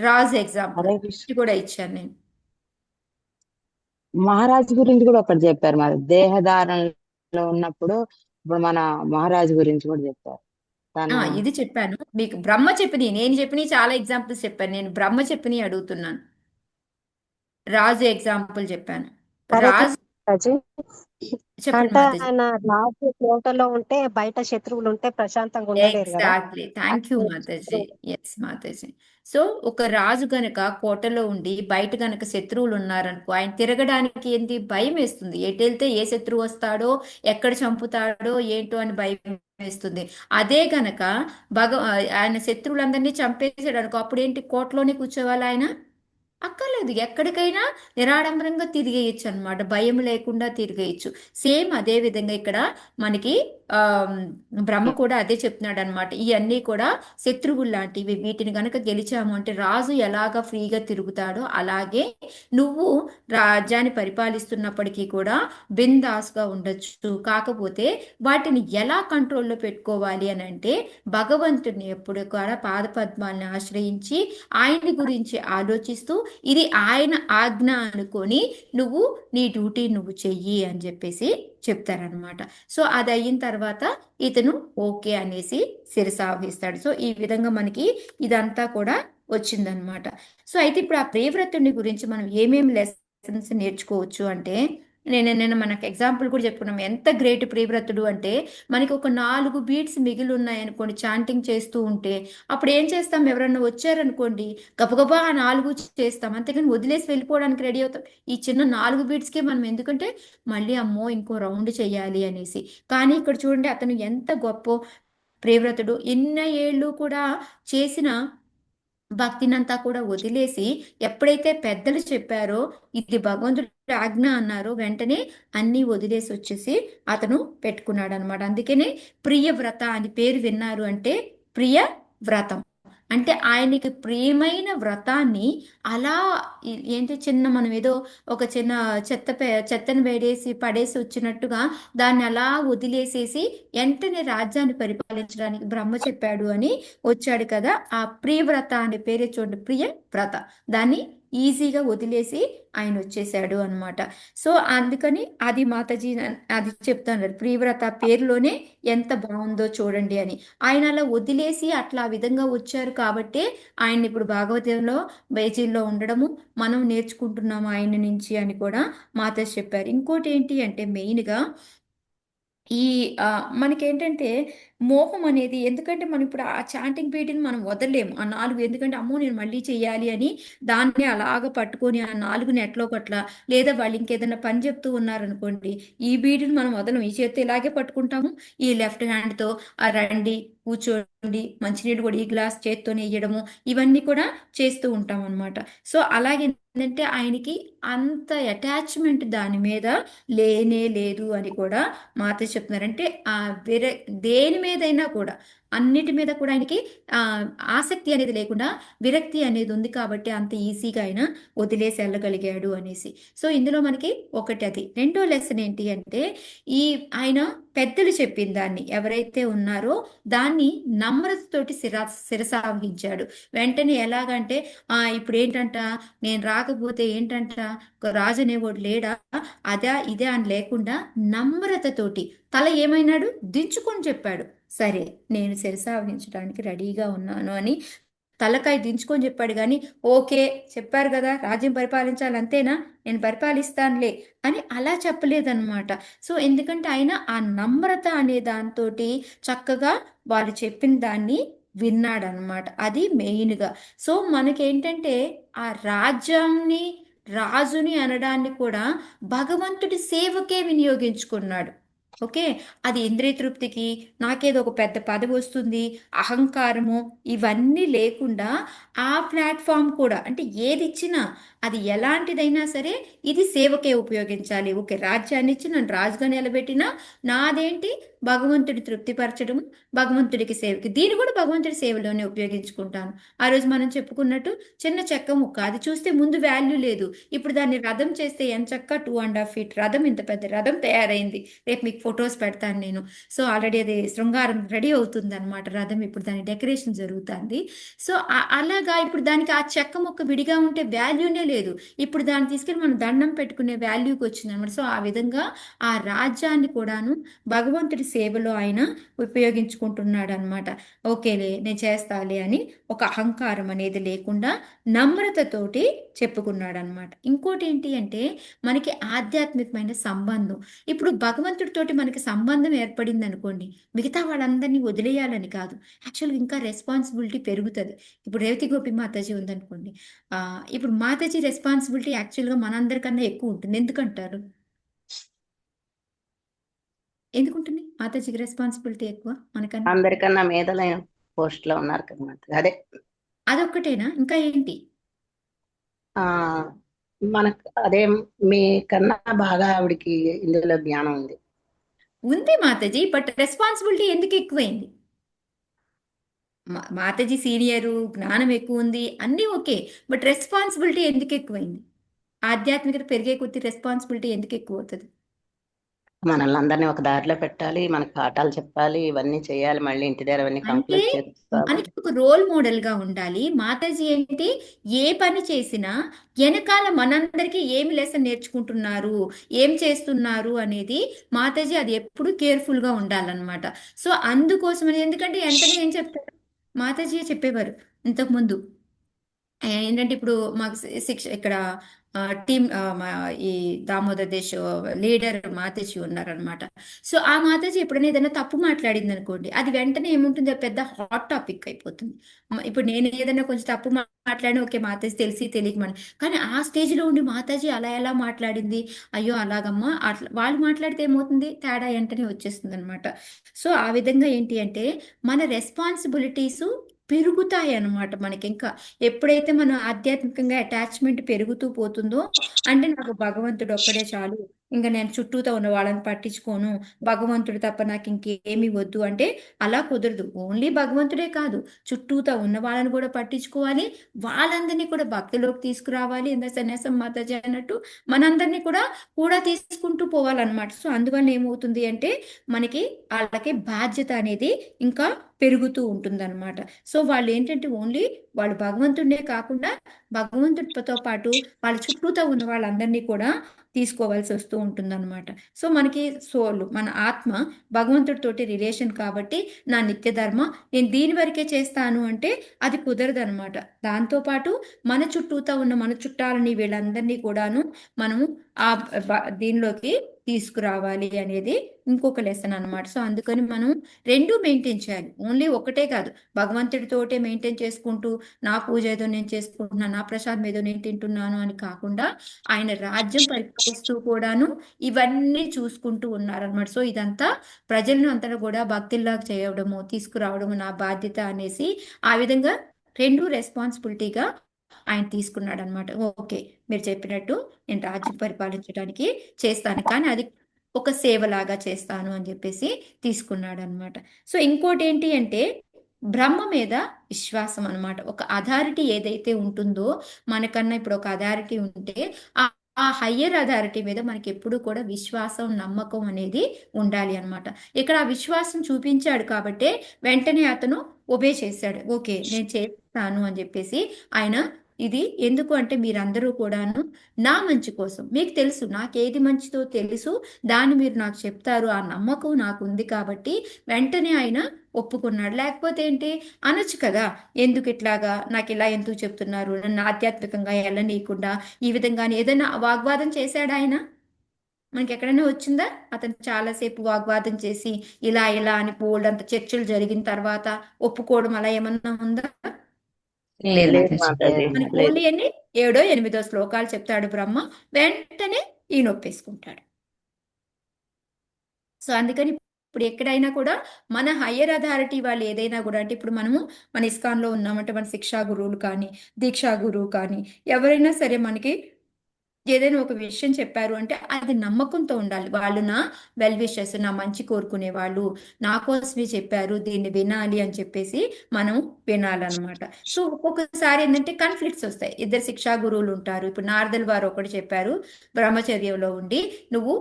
రాజు ఎగ్జాంపుల్ హరే కృష్ణ. కూడా ఇచ్చాను నేను. మహారాజు గురించి కూడా ఒకటి చెప్పారు మరి, దేహధారణలో ఉన్నప్పుడు ఇప్పుడు మన మహారాజు గురించి కూడా చెప్పారు. తను ఇది చెప్పాను మీకు, బ్రహ్మ చెప్పినవి నేను చెప్పినవి చాలా ఎగ్జాంపుల్స్ చెప్పాను, నేను బ్రహ్మ చెప్పినవి అడుగుతున్నాను. రాజు ఎగ్జాంపుల్ చెప్పాను. హరే రాజు కృష్ణాజీ. చెప్పండి అంటే మాతాజీ. ఆయన రాజు కోటలో ఉంటే బయట శత్రువులు ఉంటే ప్రశాంతంగా ఉండలేరు కదా. Exactly, thank you Mataji. Yes Mataji. So ఒక రాజు గనక కోటలో ఉండి బయట గనక శత్రువులు ఉన్నారనుకో, ఆయన తిరగడానికి ఏంటి భయం వేస్తుంది, ఎటు వెళ్తే ఏ శత్రువు వస్తాడో ఎక్కడ చంపుతాడో ఏంటో అని భయం వేస్తుంది. అదే గనక ఆయన శత్రువులందరినీ చంపేసాడు అనుకో, అప్పుడు ఏంటి కోటలోనే కూర్చోవాలి ఆయన, అక్కర్లేదు, ఎక్కడికైనా నిరాడంబరంగా తిరిగేయచ్చు అన్నమాట, భయం లేకుండా తిరిగేయచ్చు. సేమ్ అదే విధంగా ఇక్కడ మనకి ఆ బ్రహ్మ కూడా అదే చెప్తున్నాడు అనమాట. ఇవన్నీ కూడా శత్రువులు లాంటివి, వీటిని గనక గెలిచాము అంటే రాజు ఎలాగా ఫ్రీగా తిరుగుతాడో అలాగే నువ్వు రాజ్యాన్ని పరిపాలిస్తున్నప్పటికీ కూడా బిందాస్గా ఉండొచ్చు. కాకపోతే వాటిని ఎలా కంట్రోల్లో పెట్టుకోవాలి అని అంటే భగవంతుడిని ఎప్పుడు కూడా పాదపద్మాలను ఆశ్రయించి ఆయన గురించి ఆలోచిస్తూ ఇది ఆయన ఆజ్ఞ అనుకొని నువ్వు నీ డ్యూటీ నువ్వు చెయ్యి అని చెప్పేసి చెప్తారనమాట. సో అది అయిన తర్వాత ఇతను ఓకే అనేసి శిరసావహిస్తాడు. సో ఈ విధంగా మనకి ఇదంతా కూడా వచ్చిందనమాట. సో అయితే ఇప్పుడు ఆ ప్రియవ్రతుని గురించి మనం ఏమేమి లెసన్స్ నేర్చుకోవచ్చు అంటే, నేను మనకు ఎగ్జాంపుల్ కూడా చెప్పుకున్నాం, ఎంత గ్రేట్ ప్రియవ్రతుడు అంటే మనకి ఒక 4 బీట్స్ మిగిలి ఉన్నాయనుకోండి చాంటింగ్ చేస్తూ ఉంటే, అప్పుడు ఏం చేస్తాం, ఎవరన్నా వచ్చారనుకోండి గబగబా ఆ 4 చేస్తాం, అంతేకాని వదిలేసి వెళ్ళిపోవడానికి రెడీ అవుతాం. ఈ చిన్న 4 బీట్స్కే మనం, ఎందుకంటే మళ్ళీ అమ్మో ఇంకో రౌండ్ చేయాలి అనేసి. కానీ ఇక్కడ చూడండి అతను ఎంత గొప్ప ప్రియవ్రతుడు, ఎన్న ఏళ్ళు కూడా చేసిన భక్తినంతా కూడా వదిలేసి ఎప్పుడైతే పెద్దలు చెప్పారో ఇది భగవంతుడి ఆజ్ఞ అన్నారో వెంటనే అన్నీ వదిలేసి వచ్చేసి అతను పెట్టుకున్నాడు అనమాట. అందుకనే ప్రియవ్రత అని పేరు విన్నారు అంటే ప్రియ వ్రతం అంటే ఆయనకి ప్రియమైన వ్రతాన్ని అలా ఏంటి చిన్న మనం ఏదో ఒక చిన్న చెత్తను పడేసి వచ్చినట్టుగా దాన్ని అలా వదిలేసేసి వెంటనే రాజ్యాన్ని పరిపాలించడానికి బ్రహ్మ చెప్పాడు అని వచ్చాడు కదా. ఆ ప్రియవ్రత అనే పేరే చూడండి, ప్రియ వ్రత, దాన్ని ఈజీగా వదిలేసి ఆయన వచ్చేసాడు అనమాట. సో అందుకని అది మాతాజీ అది చెప్తాను, ప్రియవ్రత పేరులోనే ఎంత బాగుందో చూడండి అని. ఆయన అలా వదిలేసి అట్లా ఆ విధంగా వచ్చారు కాబట్టి ఆయన ఇప్పుడు భాగవతంలో బైజీల్లో ఉండడము మనం నేర్చుకుంటున్నాము ఆయన నుంచి అని కూడా మాతాజీ చెప్పారు. ఇంకోటి ఏంటి అంటే మెయిన్గా ఈ మనకేంటంటే మోహం అనేది, ఎందుకంటే మనం ఇప్పుడు ఆ చాంటింగ్ పీరియడ్ని మనం వదలలేము ఆ 4, ఎందుకంటే అమ్మో నేను మళ్ళీ చేయాలి అని దాన్ని అలాగ పట్టుకొని ఆ 4 నెట్లో పట్ల, లేదా వాళ్ళు ఇంకేదైనా పని చెప్తూ ఉన్నారనుకోండి ఈ బీడ్ని మనం వదలం, ఈ చేత్తో ఇలాగే పట్టుకుంటాము, ఈ లెఫ్ట్ హ్యాండ్తో ఆ రండి కూర్చోండి మంచినీళ్ళు కూడా ఈ గ్లాస్ చేత్తోనే వేయడము ఇవన్నీ కూడా చేస్తూ ఉంటాం అనమాట. సో అలాగే ఏంటంటే ఆయనకి అంత అటాచ్మెంట్ దాని మీద లేనే లేదు అని కూడా మాత చెప్తున్నారంటే ఆ దేని మీదైనా కూడా అన్నిటి మీద కూడా ఆయనకి ఆసక్తి అనేది లేకుండా విరక్తి అనేది ఉంది కాబట్టి అంత ఈజీగా ఆయన వదిలేసి వెళ్ళగలిగాడు అనేసి. సో ఇందులో మనకి ఒకటి అది. రెండో లెసన్ ఏంటి అంటే ఈ ఆయన పెద్దలు చెప్పిన దాన్ని ఎవరైతే ఉన్నారో దాన్ని నమ్రతతోటి శిరసావహించాడు. వెంటనే ఎలాగంటే ఇప్పుడు ఏంటంట, నేను రాకపోతే ఏంటంట, రాజు అనేవాడు లేడా, అదా ఇదే అని లేకుండా నమ్రతతోటి తల ఏమైనాడు దించుకొని చెప్పాడు, సరే నేను శిరసావహించడానికి రెడీగా ఉన్నాను అని తలకాయ దించుకొని చెప్పాడు. కానీ ఓకే చెప్పారు కదా రాజ్యం పరిపాలించాలి అంతేనా, నేను పరిపాలిస్తానులే అని అలా చెప్పలేదన్నమాట. సో ఎందుకంటే ఆయన ఆ నమ్రత అనే దాంతో చక్కగా వాళ్ళు చెప్పిన దాన్ని విన్నాడనమాట, అది మెయిన్గా. సో మనకేంటంటే ఆ రాజ్యాన్ని రాజుని అనడాన్ని కూడా భగవంతుడి సేవకే వినియోగించుకున్నాడు. ఓకే, అది ఇంద్రియ తృప్తికి నాకేదో ఒక పెద్ద పదవి వస్తుంది అహంకారము ఇవన్నీ లేకుండా ఆ ప్లాట్ఫామ్ కూడా, అంటే ఏది ఇచ్చినా అది ఎలాంటిదైనా సరే ఇది సేవకే ఉపయోగించాలి. ఓకే రాజ్యాన్ని ఇచ్చి నన్ను రాజుగా నిలబెట్టినా నాదేంటి భగవంతుడి తృప్తిపరచడం, భగవంతుడికి సేవకి. దీన్ని కూడా భగవంతుడి సేవలోనే ఉపయోగించుకుంటాను. ఆ రోజు మనం చెప్పుకున్నట్టు చిన్న చెక్క ముక్క, అది చూస్తే ముందు వాల్యూ లేదు. ఇప్పుడు దాన్ని రథం చేస్తే ఎంచక్క 2.5 feet రథం, ఇంత పెద్ద రథం తయారైంది. రేపు మీకు ఫొటోస్ పెడతాను నేను. సో ఆల్రెడీ అది శృంగారం రెడీ అవుతుంది అనమాట రథం. ఇప్పుడు దాని డెకరేషన్ జరుగుతుంది. సో అలాగా ఇప్పుడు దానికి ఆ చెక్క ముక్క విడిగా ఉంటే వాల్యూనే లేదు. ఇప్పుడు దాన్ని తీసుకెళ్ళి మనం దండం పెట్టుకునే వాల్యూకి వచ్చింది అనమాట. సో ఆ విధంగా ఆ రాజ్యాన్ని కూడాను భగవంతుడి సేవలో ఆయన ఉపయోగించుకుంటున్నాడు అనమాట. ఓకేలే నేను చేస్తాలే అని ఒక అహంకారం అనేది లేకుండా నమ్రతతోటి చెప్పుకున్నాడు అనమాట. ఇంకోటి ఏంటి అంటే మనకి ఆధ్యాత్మికమైన సంబంధం. ఇప్పుడు భగవంతుడితోటి మనకి సంబంధం ఏర్పడింది అనుకోండి, మిగతా వాళ్ళందరినీ వదిలేయాలని కాదు, యాక్చువల్గా ఇంకా రెస్పాన్సిబిలిటీ పెరుగుతుంది. ఇప్పుడు రేవతి గోపి మాతాజీ ఉందనుకోండి, ఇప్పుడు మాతాజీ రెస్పాన్సిబిలిటీ యాక్చువల్గా మనందరికన్నా ఎక్కువ ఉంటుంది. ఎందుకంటారు? ఎందుకుంటుంది మాతాజీకి రెస్పాన్సిబిలిటీ ఎక్కువ మనకన్నా? అందరికన్నా మేధలైన పోస్ట్ లో ఉన్నారు కదా మాతాజీ. అదే అదొక్కటేనా, ఇంకా ఏంటి? ఆ మనకు అదే మీ కన్నా బాగా ఆవిడకి ఇందులో జ్ఞానం ఉంది. ఉంది మాతాజీ, బట్ రెస్పాన్సిబిలిటీ ఎందుకు ఎక్కువైంది? మాతాజీ సీనియరు, జ్ఞానం ఎక్కువ ఉంది, అన్నీ ఓకే, బట్ రెస్పాన్సిబిలిటీ ఎందుకు ఎక్కువైంది? ఆధ్యాత్మికత పెరిగే కొద్దీ రెస్పాన్సిబిలిటీ ఎందుకు ఎక్కువ అవుతుంది? మనల్ని అందరినీ ఒక దారిలో పెట్టాలి, మనకు పాఠాలు చెప్పాలి, ఇవన్నీ చేయాలి, మళ్ళీ ఇంటి దగ్గర అవన్నీ అంటే కంప్లీట్ చేసుకోవాలి. మనకి ఒక రోల్ మోడల్ గా ఉండాలి. మాతాజీ ఏంటి, ఏ పని చేసినా వెనకాల మనందరికీ ఏమి లెసన్ నేర్చుకుంటున్నారు, ఏం చేస్తున్నారు అనేది మాతాజీ అది ఎప్పుడు కేర్ఫుల్ గా ఉండాలన్నమాట. సో అందుకోసమని, ఎందుకంటే వెంటనే ఏం చెప్తారు మాతాజీ చెప్పేవారు ఇంతకు ముందు ఏంటంటే, ఇప్పుడు మాకు శిక్ష ఇక్కడ టీమ్ ఈ దామోదర్ దేశ్ లీడర్ మాతాజీ ఉన్నారనమాట. సో ఆ మాతాజీ ఎప్పుడైనా ఏదైనా తప్పు మాట్లాడింది అనుకోండి, అది వెంటనే ఏముంటుంది, అది పెద్ద హాట్ టాపిక్ అయిపోతుంది. ఇప్పుడు నేను ఏదైనా కొంచెం తప్పు మాట్లాడిన, ఓకే మాతాజీ తెలిసి తెలియక మన, కానీ ఆ స్టేజ్లో ఉండి మాతాజీ అలా ఎలా మాట్లాడింది, అయ్యో అలాగమ్మా అట్లా వాళ్ళు మాట్లాడితే ఏమవుతుంది, తేడా వెంటనే వచ్చేస్తుంది అనమాట. సో ఆ విధంగా ఏంటి అంటే మన రెస్పాన్సిబిలిటీస్ పెరుగుతాయి అన్నమాట. మనకి ఇంకా ఎప్పుడైతే మనం ఆధ్యాత్మికంగా అటాచ్మెంట్ పెరుగుతూ పోతుందో, అంటే నాకు భగవంతుడు ఒక్కడే చాలు, ఇంకా నేను చుట్టూతో ఉన్న వాళ్ళని పట్టించుకోను, భగవంతుడు తప్ప నాకు ఇంకేమీ వద్దు అంటే అలా కుదరదు. ఓన్లీ భగవంతుడే కాదు, చుట్టూతో ఉన్న వాళ్ళని కూడా పట్టించుకోవాలి, వాళ్ళందరినీ కూడా భక్తిలోకి తీసుకురావాలి. ఇంత సన్యాసం మాతాజీ అన్నట్టు మనందరినీ కూడా తీసుకుంటూ పోవాలన్నమాట. సో అందువల్ల ఏమవుతుంది అంటే మనకి వాళ్ళకి బాధ్యత అనేది ఇంకా పెరుగుతూ ఉంటుందన్నమాట. సో వాళ్ళు ఏంటంటే ఓన్లీ వాళ్ళు భగవంతుడే కాకుండా భగవంతుడితో పాటు వాళ్ళ చుట్టూతో ఉన్న వాళ్ళందరినీ కూడా తీసుకోవాల్సి వస్తూ ఉంటుందన్నమాట. సో మనకి సోల్, మన ఆత్మ భగవంతుడితోటి రిలేషన్ కాబట్టి నా నిత్య ధర్మ నేను దీని వరకే చేస్తాను అంటే అది కుదరదు అనమాట. దాంతోపాటు మన చుట్టూతో ఉన్న మన చుట్టాలని వీళ్ళందరినీ కూడాను మనము ఆ దీనిలోకి తీసుకురావాలి అనేది ఇంకొక లెసన్ అనమాట. సో అందుకని మనం రెండు మెయింటైన్ చేయాలి. ఓన్లీ ఒకటే కాదు, భగవంతుడితోటే మెయింటైన్ చేసుకుంటూ నా పూజ ఏదో నేను చేసుకుంటున్నాను, నా ప్రసాదం ఏదో నేను తింటున్నాను అని కాకుండా ఆయన రాజ్యం పరిపాలిస్తూ కూడాను ఇవన్నీ చూసుకుంటూ ఉన్నారనమాట. సో ఇదంతా ప్రజలను అంతా కూడా భక్తుల్లాగా చేయడము, తీసుకురావడము నా బాధ్యత అనేసి ఆ విధంగా రెండు రెస్పాన్సిబిలిటీగా ఆయన తీసుకున్నాడు అనమాట. ఓకే మీరు చెప్పినట్టు నేను రాజ్యం పరిపాలించడానికి చేస్తాను, కానీ అది ఒక సేవలాగా చేస్తాను అని చెప్పేసి తీసుకున్నాడు అనమాట. సో ఇంకోటి ఏంటి అంటే బ్రహ్మ మీద విశ్వాసం అనమాట. ఒక అథారిటీ ఏదైతే ఉంటుందో, మనకన్నా ఇప్పుడు ఒక అథారిటీ ఉంటే ఆ హయ్యర్ అథారిటీ మీద మనకి ఎప్పుడు కూడా విశ్వాసం, నమ్మకం అనేది ఉండాలి అనమాట. ఇక్కడ ఆ విశ్వాసం చూపించాడు కాబట్టి వెంటనే అతను ఒబే చేశాడు. ఓకే నేను చేస్తాను అని చెప్పేసి ఆయన. ఇది ఎందుకు అంటే మీరందరూ కూడాను నా మంచి కోసం, మీకు తెలుసు నాకేది మంచిదో తెలుసు, దాన్ని మీరు నాకు చెప్తారు, ఆ నమ్మకం నాకు ఉంది కాబట్టి వెంటనే ఆయన ఒప్పుకున్నాడు. లేకపోతే ఏంటి అనొచ్చు కదా, ఎందుకు ఇట్లాగా నాకు ఇలా ఎందుకు చెప్తున్నారు, నన్ను ఆధ్యాత్మికంగా వెళ్ళనీయకుండా ఈ విధంగా ఏదైనా వాగ్వాదం చేశాడు ఆయన? మనకి ఎక్కడైనా వచ్చిందా? అతను చాలాసేపు వాగ్వాదం చేసి ఇలా ఇలా అని బోల్డ్ అంత చర్చలు జరిగిన తర్వాత ఒప్పుకోవడం అలా ఏమన్నా ఉందా? లేదు లేదు మాతాజీ. మాతాజీ, మనకి లేదు. ఓన్లీ అన్ని 7 8 శ్లోకాలు చెప్తాడు బ్రహ్మ, వెంటనే ఈయన ఒప్పేసుకుంటాడు. సో అందుకని ఇప్పుడు ఎక్కడైనా కూడా మన హయ్యర్ అథారిటీ వాళ్ళు ఏదైనా కూడా, అంటే ఇప్పుడు మనము మన ఇస్కాన్లో ఉన్నామంటే మన శిక్షా గురువులు కానీ, దీక్షా గురువు కానీ ఎవరైనా సరే మనకి ఏదైనా ఒక విషయం చెప్పారు అంటే అది నమ్మకంతో ఉండాలి. వాళ్ళు నా వెల్ విషెస్, నా మంచి కోరుకునే వాళ్ళు, నా కోసమే చెప్పారు, దీన్ని వినాలి అని చెప్పేసి మనం వినాలన్నమాట. సో ఒక్కొక్కసారి ఏంటంటే కాన్ఫ్లిక్ట్స్ వస్తాయి. ఇద్దరు శిక్షా గురువులు ఉంటారు. ఇప్పుడు నారదుల వారు ఒకటి చెప్పారు, బ్రహ్మచర్యంలో ఉండి నువ్వు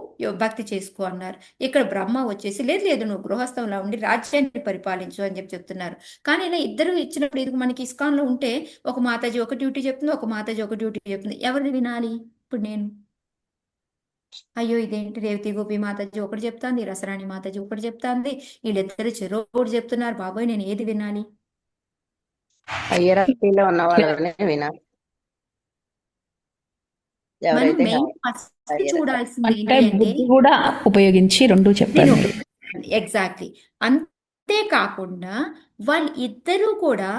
భక్తి చేసుకో అన్నారు. ఇక్కడ బ్రహ్మ వచ్చేసి లేదు లేదు నువ్వు గృహస్థంలో ఉండి రాజ్యాన్ని పరిపాలించు అని చెప్పి చెప్తున్నారు. కానీ ఇలా ఇద్దరు ఇచ్చినప్పుడు ఇది మనకి ఇస్కాన్లో ఉంటే ఒక మాతాజీ ఒక డ్యూటీ చెప్తుంది, ఒక మాతాజీ ఒక డ్యూటీ చెప్తుంది. ఎవరిది వినాలి? ఇప్పుడు నేను అయ్యో ఇదేంటి రేవతి గోపి మాతాజీ ఒకటి చెప్తాంది, రసరాణి మాతాజీ ఒకటి చెప్తాంది, వీళ్ళిద్దరు చెరోటి చెప్తున్నారు, బాబోయ్ నేను ఏది వినాలి? హైరార్కీలో ఉన్న వాళ్ళనే వినాలి. మనం ఎవరైతే మెయిన్ ఫస్ట్ higher- చూడాల్సింది అంటే ఏంటి అంటే బుద్ధి కూడా ఉపయోగించి రెండు చెప్పారు నేను మీరు. ఎగ్జాక్ట్లీ. అంతేకాకుండా వాళ్ళిద్దరూ కూడా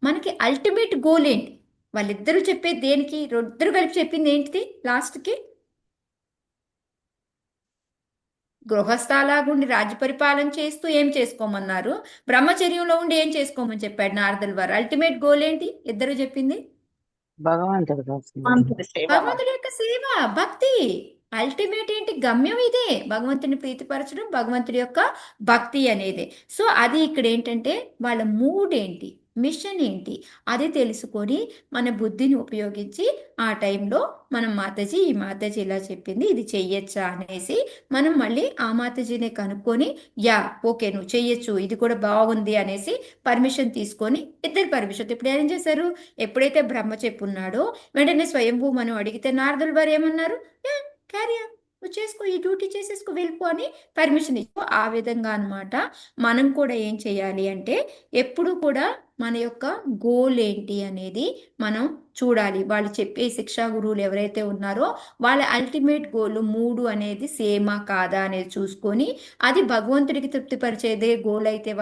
మనకి అల్టిమేట్ గోల్ ఏంటి? వాళ్ళిద్దరూ చెప్పేది దేనికి? ఇద్దరు కలిపి చెప్పింది ఏంటిది లాస్ట్కి? గృహస్థలాగుండి రాజ్య పరిపాలన చేస్తూ ఏం చేసుకోమన్నారు? బ్రహ్మచర్యంలో ఉండి ఏం చేసుకోమని చెప్పాడు నారదుల వారు? అల్టిమేట్ గోల్ ఏంటి ఇద్దరు చెప్పింది? భగవంతుడి కోసం భగవంతుడి యొక్క సేవ, భక్తి. అల్టిమేట్ ఏంటి? గమ్యం ఇదే, భగవంతుని ప్రీతిపరచడం, భగవంతుడి యొక్క భక్తి అనేది. సో అది ఇక్కడ ఏంటంటే వాళ్ళ మూడ్ ఏంటి, మిషన్ ఏంటి, అది తెలుసుకొని మన బుద్ధిని ఉపయోగించి ఆ టైంలో మనం మాతాజీ ఈ మాతాజీ ఇలా చెప్పింది ఇది చెయ్యొచ్చా అనేసి మనం మళ్ళీ ఆ మాతాజీనే కనుక్కొని యా ఓకే నువ్వు చెయ్యొచ్చు ఇది కూడా బాగుంది అనేసి పర్మిషన్ తీసుకొని ఇద్దరు పర్మిషన్. ఇప్పుడు ఏం చేశారు? ఎప్పుడైతే బ్రహ్మ చెప్పున్నాడో వెంటనే స్వయంభూ మనం అడిగితే నారదుల వారు ఏమన్నారు? క్యారీ ఆన్, నువ్వు చేసుకో, ఈ డ్యూటీ చేసేసుకో, వెళ్ళిపో అని పర్మిషన్ ఇచ్చు. ఆ విధంగా అన్నమాట మనం కూడా ఏం చేయాలి అంటే ఎప్పుడు కూడా మన యొక్క గోల్ ఏంటి అనేది మనం చూడాలి. వాళ్ళు చెప్పే శిక్షా గురువులు ఎవరైతే ఉన్నారో వాళ్ళ అల్టిమేట్ గోల్ మూడు అనేది సేమా కాదా అనేది చూసుకొని అది భగవంతుడికి తృప్తిపరిచేదే గోల్ అయితే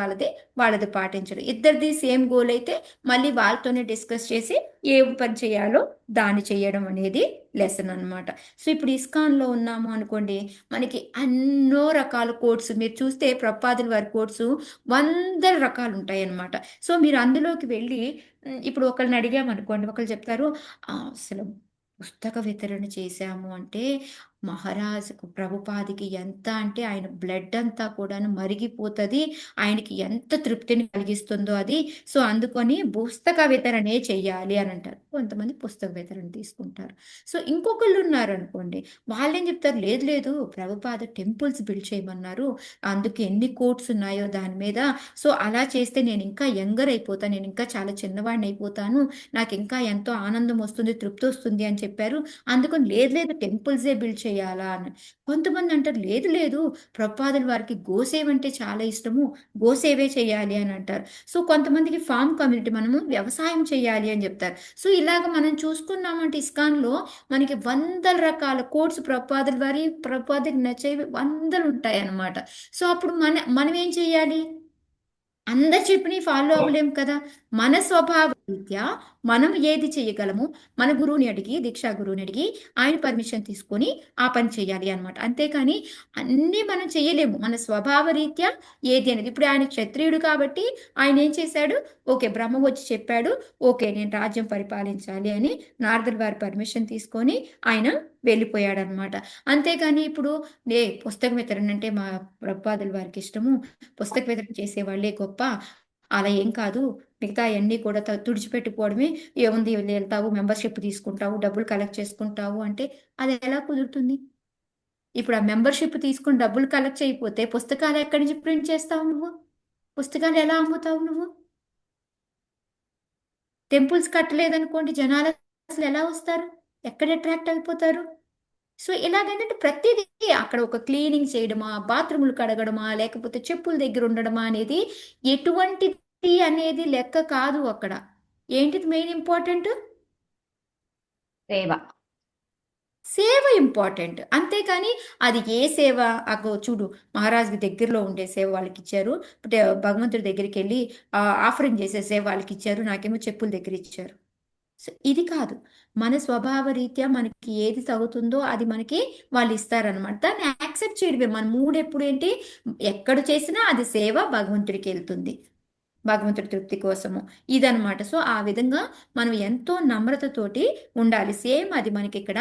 వాళ్ళది పాటించడం. ఇద్దరిది సేమ్ గోల్ అయితే మళ్ళీ వాళ్ళతోనే డిస్కస్ చేసి ఏ పని చేయాలో దాన్ని చేయడం అనేది లెసన్ అన్నమాట. సో ఇప్పుడు ఇస్కాన్లో ఉన్నాము అనుకోండి, మనకి ఎన్నో రకాల కోడ్స్ మీరు చూస్తే ప్రభుపాదుల వారి కోడ్స్ 100 రకాలు ఉంటాయి అన్నమాట. సో మీరు అందులోకి వెళ్ళి ఇప్పుడు ఒకళ్ళని అడిగామనుకోండి, ఒకళ్ళు చెప్తారు అసలు పుస్తక వితరణ చేశాము అంటే మహారాజుకు ప్రభుపాదికి ఎంత అంటే ఆయన బ్లడ్ అంతా కూడాను మరిగిపోతుంది, ఆయనకి ఎంత తృప్తిని కలిగిస్తుందో అది. సో అందుకని పుస్తక వితరణే చెయ్యాలి అని అంటారు. కొంతమంది పుస్తక వితరణ తీసుకుంటారు. సో ఇంకొకళ్ళు ఉన్నారు అనుకోండి, వాళ్ళేం చెప్తారు, లేదు లేదు ప్రభుపాద టెంపుల్స్ బిల్డ్ చేయమన్నారు, అందుకు ఎన్ని కోట్స్ ఉన్నాయో దాని మీద, సో అలా చేస్తే నేను ఇంకా యంగర్ అయిపోతాను, నేను ఇంకా చాలా చిన్నవాడిని అయిపోతాను, నాకు ఇంకా ఎంతో ఆనందం వస్తుంది, తృప్తి వస్తుంది అని చెప్పారు, అందుకని లేదు లేదు టెంపుల్సే బిల్డ్ చేయాలా అని. కొంతమంది అంటారు లేదు లేదు ప్రభుపాదుల వారికి గోసేవ అంటే చాలా ఇష్టము, గోసేవే చేయాలి అని అంటారు. సో కొంతమందికి ఫార్మ్ కమ్యూనిటీ, మనము వ్యవసాయం చేయాలి అని చెప్తారు. సో ఇలాగ మనం చూసుకున్నామంటే ఇస్కాన్లో మనకి 100 రకాల కోడ్స్ ప్రభుపాదులకు నచ్చేవి 100 ఉంటాయి అన్నమాట. సో అప్పుడు మనం ఏం చేయాలి? అందరు చెప్పినవి ఫాలో అవ్వలేము కదా. మన స్వభావ రీత్యా మనం ఏది చేయగలము, మన గురువుని అడిగి, దీక్షా గురువుని అడిగి ఆయన పర్మిషన్ తీసుకొని ఆ పని చేయాలి అనమాట. అంతేకాని అన్నీ మనం చేయలేము. మన స్వభావ రీత్యా ఏది అనేది, ఇప్పుడు ఆయన క్షత్రియుడు కాబట్టి ఆయన ఏం చేశాడు, ఓకే బ్రహ్మ వచ్చి చెప్పాడు, ఓకే నేను రాజ్యం పరిపాలించాలి అని నారదుల వారి పర్మిషన్ తీసుకొని ఆయన వెళ్ళిపోయాడు అనమాట. అంతేకాని ఇప్పుడు పుస్తక వితరణ అంటే మా ప్రభుపాదుల వారికి ఇష్టము, పుస్తక వితరణ చేసే వాళ్ళే గొప్ప, అలా ఏం కాదు, మిగతా అన్నీ కూడా తుడిచిపెట్టుకోవడమే, ఏముంది వెళ్తావు మెంబర్షిప్ తీసుకుంటావు, డబ్బులు కలెక్ట్ చేసుకుంటావు అంటే అది ఎలా కుదురుతుంది? ఇప్పుడు ఆ మెంబర్షిప్ తీసుకుని డబ్బులు కలెక్ట్ చేయకపోతే పుస్తకాలు ఎక్కడి నుంచి ప్రింట్ చేస్తావు నువ్వు? పుస్తకాలు ఎలా అమ్ముతావు నువ్వు? టెంపుల్స్ కట్టలేదనుకోండి, జనాలు అసలు ఎలా వస్తారు, ఎక్కడ అట్రాక్ట్ అయిపోతారు? సో ఇలాగేంటంటే ప్రతిదీ అక్కడ ఒక క్లీనింగ్ చేయడమా, బాత్రూములు కడగడమా, లేకపోతే చెప్పుల దగ్గర ఉండడమా అనేది ఎటువంటిది అనేది లెక్క కాదు. అక్కడ ఏంటిది మెయిన్ ఇంపార్టెంట్? సేవ. సేవ ఇంపార్టెంట్. అంతేకాని అది ఏ సేవ, అగో చూడు మహారాజుకి దగ్గరలో ఉండే సేవ వాళ్ళకి ఇచ్చారు, భగవంతుడి దగ్గరికి వెళ్ళి ఆఫరింగ్ చేసే సేవ వాళ్ళకి ఇచ్చారు, నాకేమో చెప్పుల దగ్గర ఇచ్చారు. సో ఇది కాదు, మన స్వభావ రీత్యా మనకి ఏది తగ్గుతుందో అది మనకి వాళ్ళు ఇస్తారనమాట. దాన్ని యాక్సెప్ట్ చేయడమే. మన మూడు ఎప్పుడు ఏంటి, ఎక్కడ చేసినా అది సేవ భగవంతుడికి వెళ్తుంది. భగవంతుడి తృప్తి కోసము ఇదనమాట. సో ఆ విధంగా మనం ఎంతో నమ్రతతోటి ఉండాలి. సేమ్ అది మనకి ఇక్కడ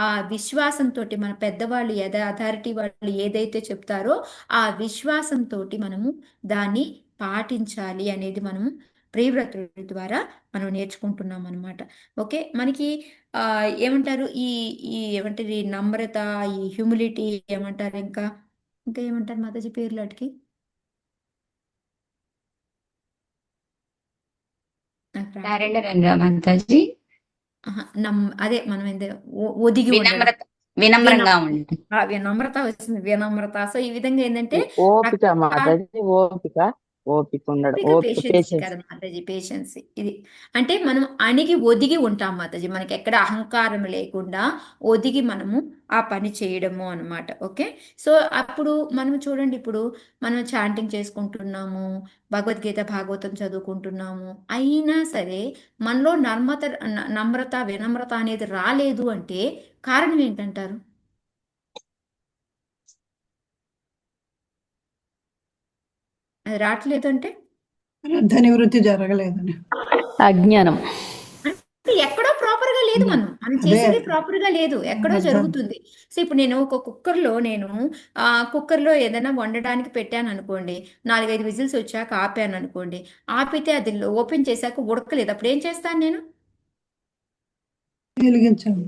ఆ విశ్వాసంతో మన పెద్దవాళ్ళు అథారిటీ వాళ్ళు ఏదైతే చెప్తారో ఆ విశ్వాసంతో మనము దాన్ని పాటించాలి అనేది మనము ప్రియవ్రతుడి ద్వారా మనం నేర్చుకుంటున్నాం అనమాట. ఓకే, మనకి ఆ ఏమంటారు ఈ ఈ ఏమంటారు ఈ నమ్రత, ఈ హ్యూమిలిటీ ఏమంటారు, ఇంకా ఇంకా ఏమంటారు మాతాజీ పేర్లు వాటికి? నాకు రావట్లేదు. సరెండర్ అని మాతాజీ. అదే మనం ఒదిగి ఉండడం, వినమ్రత, వినమ్రంగా ఉండండి. వినమ్రత వచ్చింది, వినమ్రత. సో ఈ విధంగా ఏంటంటే ఓపిక మాతాజీ, ఓపిక, ఓపిక ఉండడం, ఓపిక, పేషెన్స్ పేషెన్స్. కదా మాతాజీ, పేషెన్స్. ఇది అంటే మనం అణిగి ఒదిగి ఉంటాం మాతాజీ, మనకి ఎక్కడ అహంకారం లేకుండా ఒదిగి మనము ఆ పని చేయడము అన్నమాట. ఓకే, సో అప్పుడు మనం చూడండి, ఇప్పుడు మనం చాంటింగ్ చేసుకుంటున్నాము, భగవద్గీత భాగవతం చదువుకుంటున్నాము, అయినా సరే మనలో నమ్రత వినమ్రత అనేది రాలేదు అంటే కారణం ఏంటంటారు? అది రావట్లేదు అంటే శ్రద్ధ నివృత్తి జరగలేదని. అజ్ఞానం. అంటే ఎక్కడో ప్రాపర్ గా లేదు, మనం అదే చేసేది ప్రాపర్ గా లేదు, ఎక్కడో అర్థం. జరుగుతుంది. సో ఇప్పుడు నేను ఒక కుక్కర్లో కుక్కర్లో ఏదైనా వండడానికి పెట్టాను అనుకోండి, 4-5 విజిల్స్ వచ్చాక ఆపాను అనుకోండి, ఆపితే అది ఓపెన్ చేశాక ఉడకలేదు, అప్పుడు ఏం చేస్తాను నేను? వెలిగించాలి.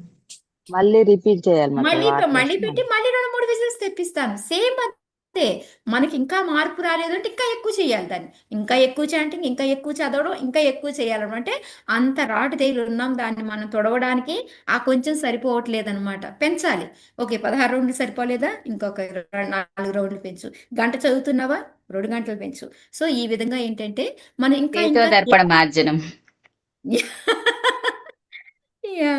మళ్ళీ రిపీట్ చేయాలి మాతాజీ, మళ్ళీ వాటర్ మళ్ళీ వేసి పెట్టి మళ్ళీ 2-3 విజిల్స్ తెప్పిస్తాను. సేమ్ అంతే, మనకి ఇంకా మార్పు రాలేదు అంటే ఇంకా ఎక్కువ చేయాలి దాన్ని, ఇంకా ఎక్కువ చాంటింగ్, ఇంకా ఎక్కువ చదవడం, ఇంకా ఎక్కువ చేయాలన్నమాట. అంత రాటు తేలి ఉన్నాం, దాన్ని మనం తొడవడానికి ఆ కొంచెం సరిపోవట్లేదు అనమాట, పెంచాలి. ఓకే, 16 రౌండ్లు సరిపోలేదా, ఇంకొక 4 రౌండ్లు పెంచు. గంట చదువుతున్నావా, 2 గంటలు పెంచు. సో ఈ విధంగా ఏంటంటే మనం ఇంకా చేతో ఇంకా దర్పణ మార్జనం. యా,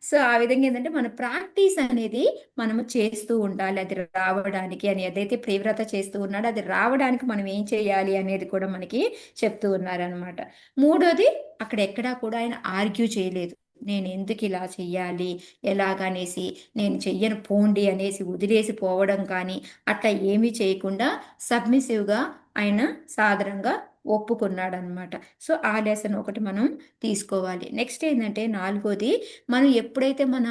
సో ఆ విధంగా ఏంటంటే మన ప్రాక్టీస్ అనేది మనము చేస్తూ ఉండాలి, అది రావడానికి. అని ఏదైతే ప్రియవ్రత చేస్తూ ఉన్నాడో అది రావడానికి మనం ఏం చేయాలి అనేది కూడా మనకి చెప్తూ ఉన్నారనమాట. మూడోది, అక్కడ ఎక్కడా కూడా ఆయన ఆర్గ్యూ చేయలేదు, నేను ఎందుకు ఇలా చెయ్యాలి ఎలాగనేసి, నేను చెయ్యను పోండి అనేసి వదిలేసి పోవడం కానీ అట్లా ఏమీ చేయకుండా సబ్మిసివ్గా ఆయన సాదరంగా ఒప్పుకున్నాడు అనమాట. సో ఆ లెసన్ ఒకటి మనం తీసుకోవాలి. నెక్స్ట్ ఏంటంటే నాలుగోది, మనం ఎప్పుడైతే మన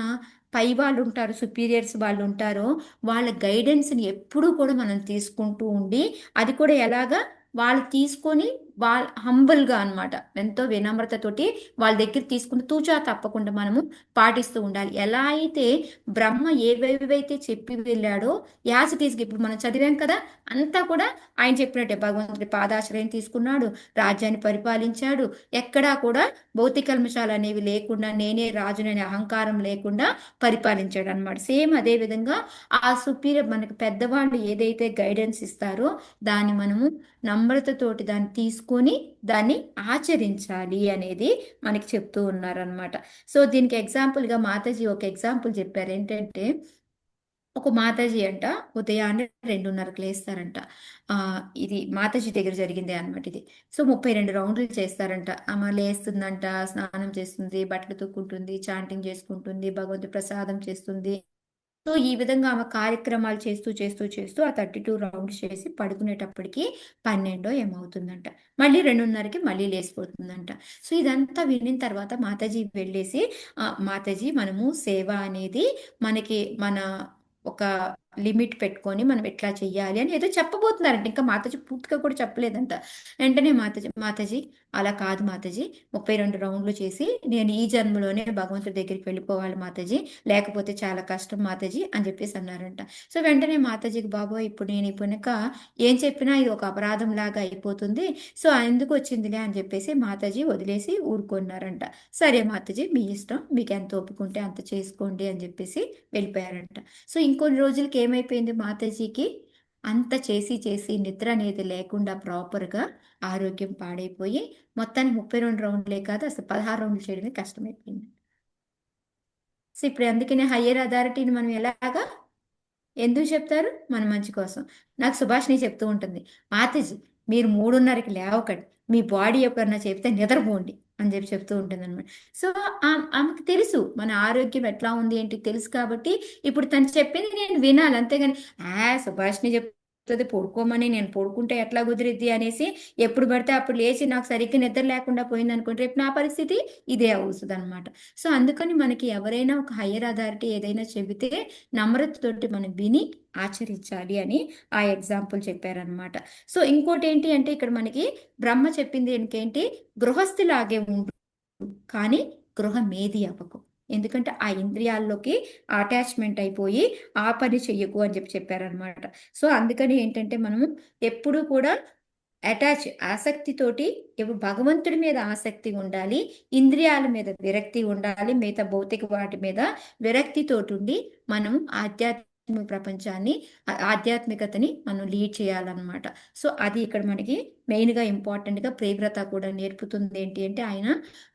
పై వాళ్ళు ఉంటారో, సుపీరియర్స్ వాళ్ళు ఉంటారో, వాళ్ళ గైడెన్స్ని ఎప్పుడూ కూడా మనం తీసుకుంటూ ఉండి, అది కూడా ఎలాగా, వాళ్ళు తీసుకొని వాళ్ళ హంబుల్గా అనమాట, ఎంతో వినమ్రతతోటి వాళ్ళ దగ్గర తీసుకుని తూచా తప్పకుండా మనము పాటిస్తూ ఉండాలి. ఎలా అయితే బ్రహ్మ ఏవేవైతే చెప్పి వెళ్ళాడో యాజ్ ఇట్ ఈస్గా, ఇప్పుడు మనం చదివాం కదా, అంతా కూడా ఆయన చెప్పినట్టే భగవంతుడి పాదాశ్రయం తీసుకున్నాడు, రాజ్యాన్ని పరిపాలించాడు, ఎక్కడా కూడా భౌతిక కల్మషాలు అనేవి లేకుండా, నేనే రాజుననే అహంకారం లేకుండా పరిపాలించాడు అనమాట. సేమ్ అదే విధంగా ఆ సుపీరియర్ మనకి పెద్దవాళ్ళు ఏదైతే గైడెన్స్ ఇస్తారో దాన్ని మనము నమ్రతతోటి దాన్ని తీసుకొని దాన్ని ఆచరించాలి అనేది మనకి చెప్తూ ఉన్నారనమాట. సో దీనికి ఎగ్జాంపుల్గా మాతాజీ ఒక ఎగ్జాంపుల్ చెప్పారు. ఏంటంటే ఒక మాతాజీ అంట ఉదయాన్నే 2:30కి లేస్తారంట. ఇది మాతాజీ దగ్గర జరిగిందే అనమాట ఇది. సో 32 రౌండ్లు చేస్తారంట. ఆమె లేస్తుందంట, స్నానం చేస్తుంది, బట్టలు తొక్కుంటుంది, చాంటింగ్ చేసుకుంటుంది, భగవంతు ప్రసాదం చేస్తుంది. సో ఈ విధంగా ఆమె కార్యక్రమాలు చేస్తూ చేస్తూ చేస్తూ ఆ 32 రౌండ్స్ చేసి పడుకునేటప్పటికి 12 ఏమవుతుందంట. మళ్ళీ 2:30కి మళ్ళీ లేసిపోతుందంట. సో ఇదంతా వినిన తర్వాత మాతాజీ వెళ్ళేసి, మాతాజీ మనము సేవ అనేది మనకి మన ఒక లిమిట్ పెట్టుకొని మనం ఎట్లా చెయ్యాలి అని ఏదో చెప్పబోతున్నారంట. ఇంకా మాతాజీ పూర్తిగా కూడా చెప్పలేదంట. వెంటనే మాతాజీ అలా కాదు మాతాజీ, 32 రౌండ్లు చేసి నేను ఈ జన్మలోనే భగవంతుడి దగ్గరికి వెళ్ళిపోవాలి మాతాజీ, లేకపోతే చాలా కష్టం మాతాజీ అని చెప్పేసి అన్నారంట. సో వెంటనే మాతాజీకి, బాబోయ్ ఇప్పుడు నేను కనుక ఏం చెప్పినా ఇది ఒక అపరాధం లాగా అయిపోతుంది, సో ఎందుకు వచ్చిందిలే అని చెప్పేసి మాతాజీ వదిలేసి ఊరుకున్నారంట. సరే మాతాజీ మీ ఇష్టం, మీకు ఎంత ఒప్పుకుంటే అంత చేసుకోండి అని చెప్పేసి వెళ్ళిపోయారంట. సో ఇంకొన్ని రోజులకి ఏమైపోయింది, మాతాజీకి అంత చేసి చేసి నిద్ర అనేది లేకుండా ప్రాపర్గా ఆరోగ్యం పాడైపోయి మొత్తానికి 32 రౌండ్లే కాదు, అసలు 16 రౌండ్లు చేయడమే కష్టమైపోయింది. సో ఇప్పుడు అందుకనే హయ్యర్ అథారిటీని మనం ఎలాగా ఎందుకు చెప్తారు, మన మంచి కోసం. నాకు సుభాషిణి చెప్తూ ఉంటుంది, మాతాజీ మీరు 3:30కి లేవకండి, మీ బాడీ ఎప్పుడన్నా చెప్తే నిద్రపోండి అని చెప్పి చెప్తూ ఉంటుంది అనమాట. సో ఆమెకు తెలుసు మన ఆరోగ్యం ఎట్లా ఉంది ఏంటి తెలుసు, కాబట్టి ఇప్పుడు తను చెప్పింది నేను వినాలి, అంతేగాని సుభాషిణి పడుకోమని, నేను పడుకుంటే ఎట్లా కుదిరిద్ది అనేసి ఎప్పుడు పడితే అప్పుడు లేచి నాకు సరిగ్గా నిద్ర లేకుండా పోయింది అనుకోండి, రేపు నా పరిస్థితి ఇదే అవుతుంది అనమాట. సో అందుకని మనకి ఎవరైనా ఒక హయ్యర్ అథారిటీ ఏదైనా చెబితే నమ్రతతోటి మనం విని ఆచరించాలి అని ఆ ఎగ్జాంపుల్ చెప్పారనమాట. సో ఇంకోటి ఏంటి అంటే ఇక్కడ మనకి బ్రహ్మ చెప్పింది ఏంటి, గృహస్థిలాగే ఉండు కానీ గృహమేది అవ్వకు. ఎందుకంటే ఆ ఇంద్రియాల్లోకి అటాచ్మెంట్ అయిపోయి ఆ పని చెయ్యకు అని చెప్పారనమాట. సో అందుకని ఏంటంటే మనము ఎప్పుడు కూడా ఆసక్తితోటి భగవంతుడి మీద ఆసక్తి ఉండాలి, ఇంద్రియాల మీద విరక్తి ఉండాలి, మిగతా భౌతిక వాటి మీద విరక్తితోటి ఉండి మనం ఆధ్యాత్మిక ప్రపంచాన్ని ఆధ్యాత్మికతని మనం లీడ్ చేయాలన్నమాట. సో అది ఇక్కడ మనకి మెయిన్గా ఇంపార్టెంట్గా ప్రేవ్రత కూడా నేర్పుతుంది ఏంటి అంటే ఆయన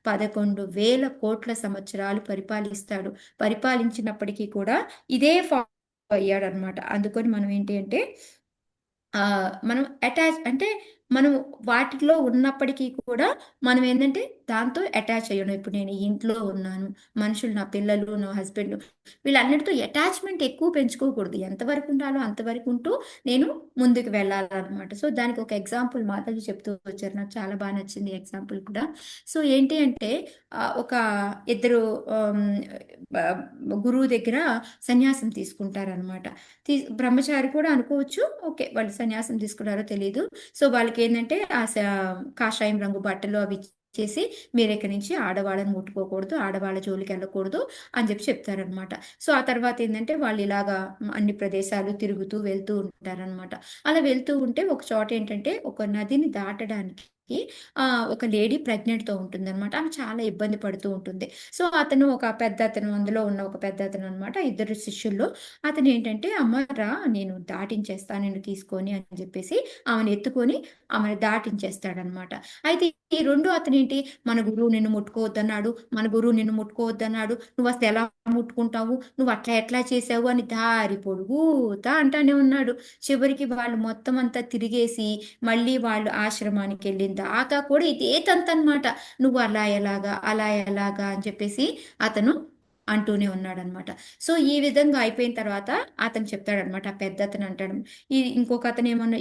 11,000 కోట్ల సంవత్సరాలు పరిపాలిస్తాడు. పరిపాలించినప్పటికీ కూడా ఇదే ఫాలో అయ్యాడనమాట. అందుకని మనం ఏంటి అంటే మనం అంటే మనం వాటిలో ఉన్నప్పటికీ కూడా మనం ఏంటంటే దాంతో అటాచ్ అయ్యాను. ఇప్పుడు నేను ఈ ఇంట్లో ఉన్నాను, మనుషులు, నా పిల్లలు, నా హస్బెండ్, వీళ్ళన్నిటితో అటాచ్మెంట్ ఎక్కువ పెంచుకోకూడదు. ఎంతవరకు ఉండాలో అంతవరకు ఉంటూ నేను ముందుకు వెళ్ళాలన్నమాట. సో దానికి ఒక ఎగ్జాంపుల్ మాతాజీ చెప్తూ వచ్చారు, నాకు చాలా బాగా నచ్చింది ఎగ్జాంపుల్ కూడా. సో ఏంటి అంటే ఒక ఇద్దరు గురువు దగ్గర సన్యాసం తీసుకుంటారనమాట. బ్రహ్మచారి కూడా అనుకోవచ్చు, ఓకే వాళ్ళు సన్యాసం తీసుకున్నారో తెలియదు. సో వాళ్ళకి ఏంటంటే కాషాయం రంగు బట్టలు అవి చేసి మీరు ఇక్కడి నుంచి ఆడవాళ్ళని ముట్టుకోకూడదు, ఆడవాళ్ళ జోలికి వెళ్ళకూడదు అని చెప్తారనమాట. సో ఆ తర్వాత ఏంటంటే వాళ్ళు ఇలాగా అన్ని ప్రదేశాలు తిరుగుతూ వెళ్తూ ఉంటారనమాట. అలా వెళ్తూ ఉంటే ఒక చోట ఏంటంటే ఒక నదిని దాటడానికి ఒక లేడీ ప్రెగ్నెంట్తో ఉంటుంది అనమాట. ఆమె చాలా ఇబ్బంది పడుతూ ఉంటుంది. సో అతను అందులో ఉన్న ఒక పెద్ద అతను అనమాట, ఇద్దరు శిష్యుల్లో అతను ఏంటంటే అమ్మరా నేను దాటించేస్తాను నేను తీసుకొని అని చెప్పేసి ఆమెను ఎత్తుకొని ఆమెను దాటించేస్తాడనమాట. అయితే ఈ రెండు అతను ఏంటి, మన గురువు నిన్ను ముట్టుకోవద్దన్నాడు, మన గురువు నిన్ను ముట్టుకోవద్దన్నాడు, నువ్వు అసలు ఎలా ముట్టుకుంటావు, నువ్వు అట్లా ఎట్లా చేసావు అని దారి పొడుగుతా అంటానే ఉన్నాడు. చివరికి వాళ్ళు మొత్తం అంతా తిరిగేసి మళ్ళీ వాళ్ళు ఆశ్రమానికి వెళ్ళిన దాకా కూడా ఇదే తంతనమాట, నువ్వు అలా ఎలాగా అని చెప్పేసి అతను అంటూనే ఉన్నాడనమాట. సో ఈ విధంగా అయిపోయిన తర్వాత అతను చెప్తాడనమాట, ఆ పెద్ద అతను అంటాడు, ఈ ఇంకొక అతను ఏమన్నా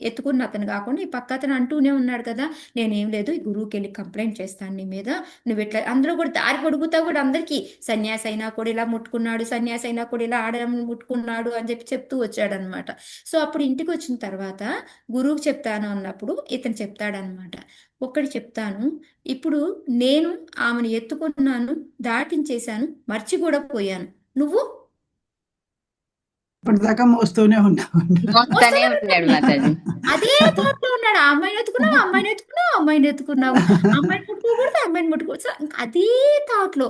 ఎత్తుకున్న అతను కాకుండా ఈ పక్క అతను అంటూనే ఉన్నాడు కదా, నేనేం లేదు ఈ గురువుకి వెళ్ళి కంప్లైంట్ చేస్తాను నీ మీద, నువ్వు ఇట్లా అందరూ కూడా దారి పొడుగుతా కూడా అందరికీ సన్యాసి అయినా కూడా ఇలా ముట్టుకున్నాడు, సన్యాసి అయినా కూడా ఇలా ఆడడం ముట్టుకున్నాడు అని చెప్తూ వచ్చాడనమాట. సో అప్పుడు ఇంటికి వచ్చిన తర్వాత గురువుకి చెప్తాను అన్నప్పుడు ఇతను చెప్తాడనమాట, ఒక్కటి చెప్తాను, ఇప్పుడు నేను ఆమెను ఎత్తుకున్నాను, దాటించేశాను, మర్చి కూడా పోయాను, నువ్వు ఇప్పటిదాకా మోస్తూనే ఉన్నావు. మోస్తానే ఉన్నాడు మాతాజీ. అదే థాట్ లో ఉన్నాడు. ఆ అమ్మాయిని ఎత్తుకున్నావు, అమ్మాయిని ఎత్తుకున్నావు, అమ్మాయిని ముట్టుకోకూడదు, అమ్మాయిని ముట్టుకోకూడదు. సో అదే థాట్ లో.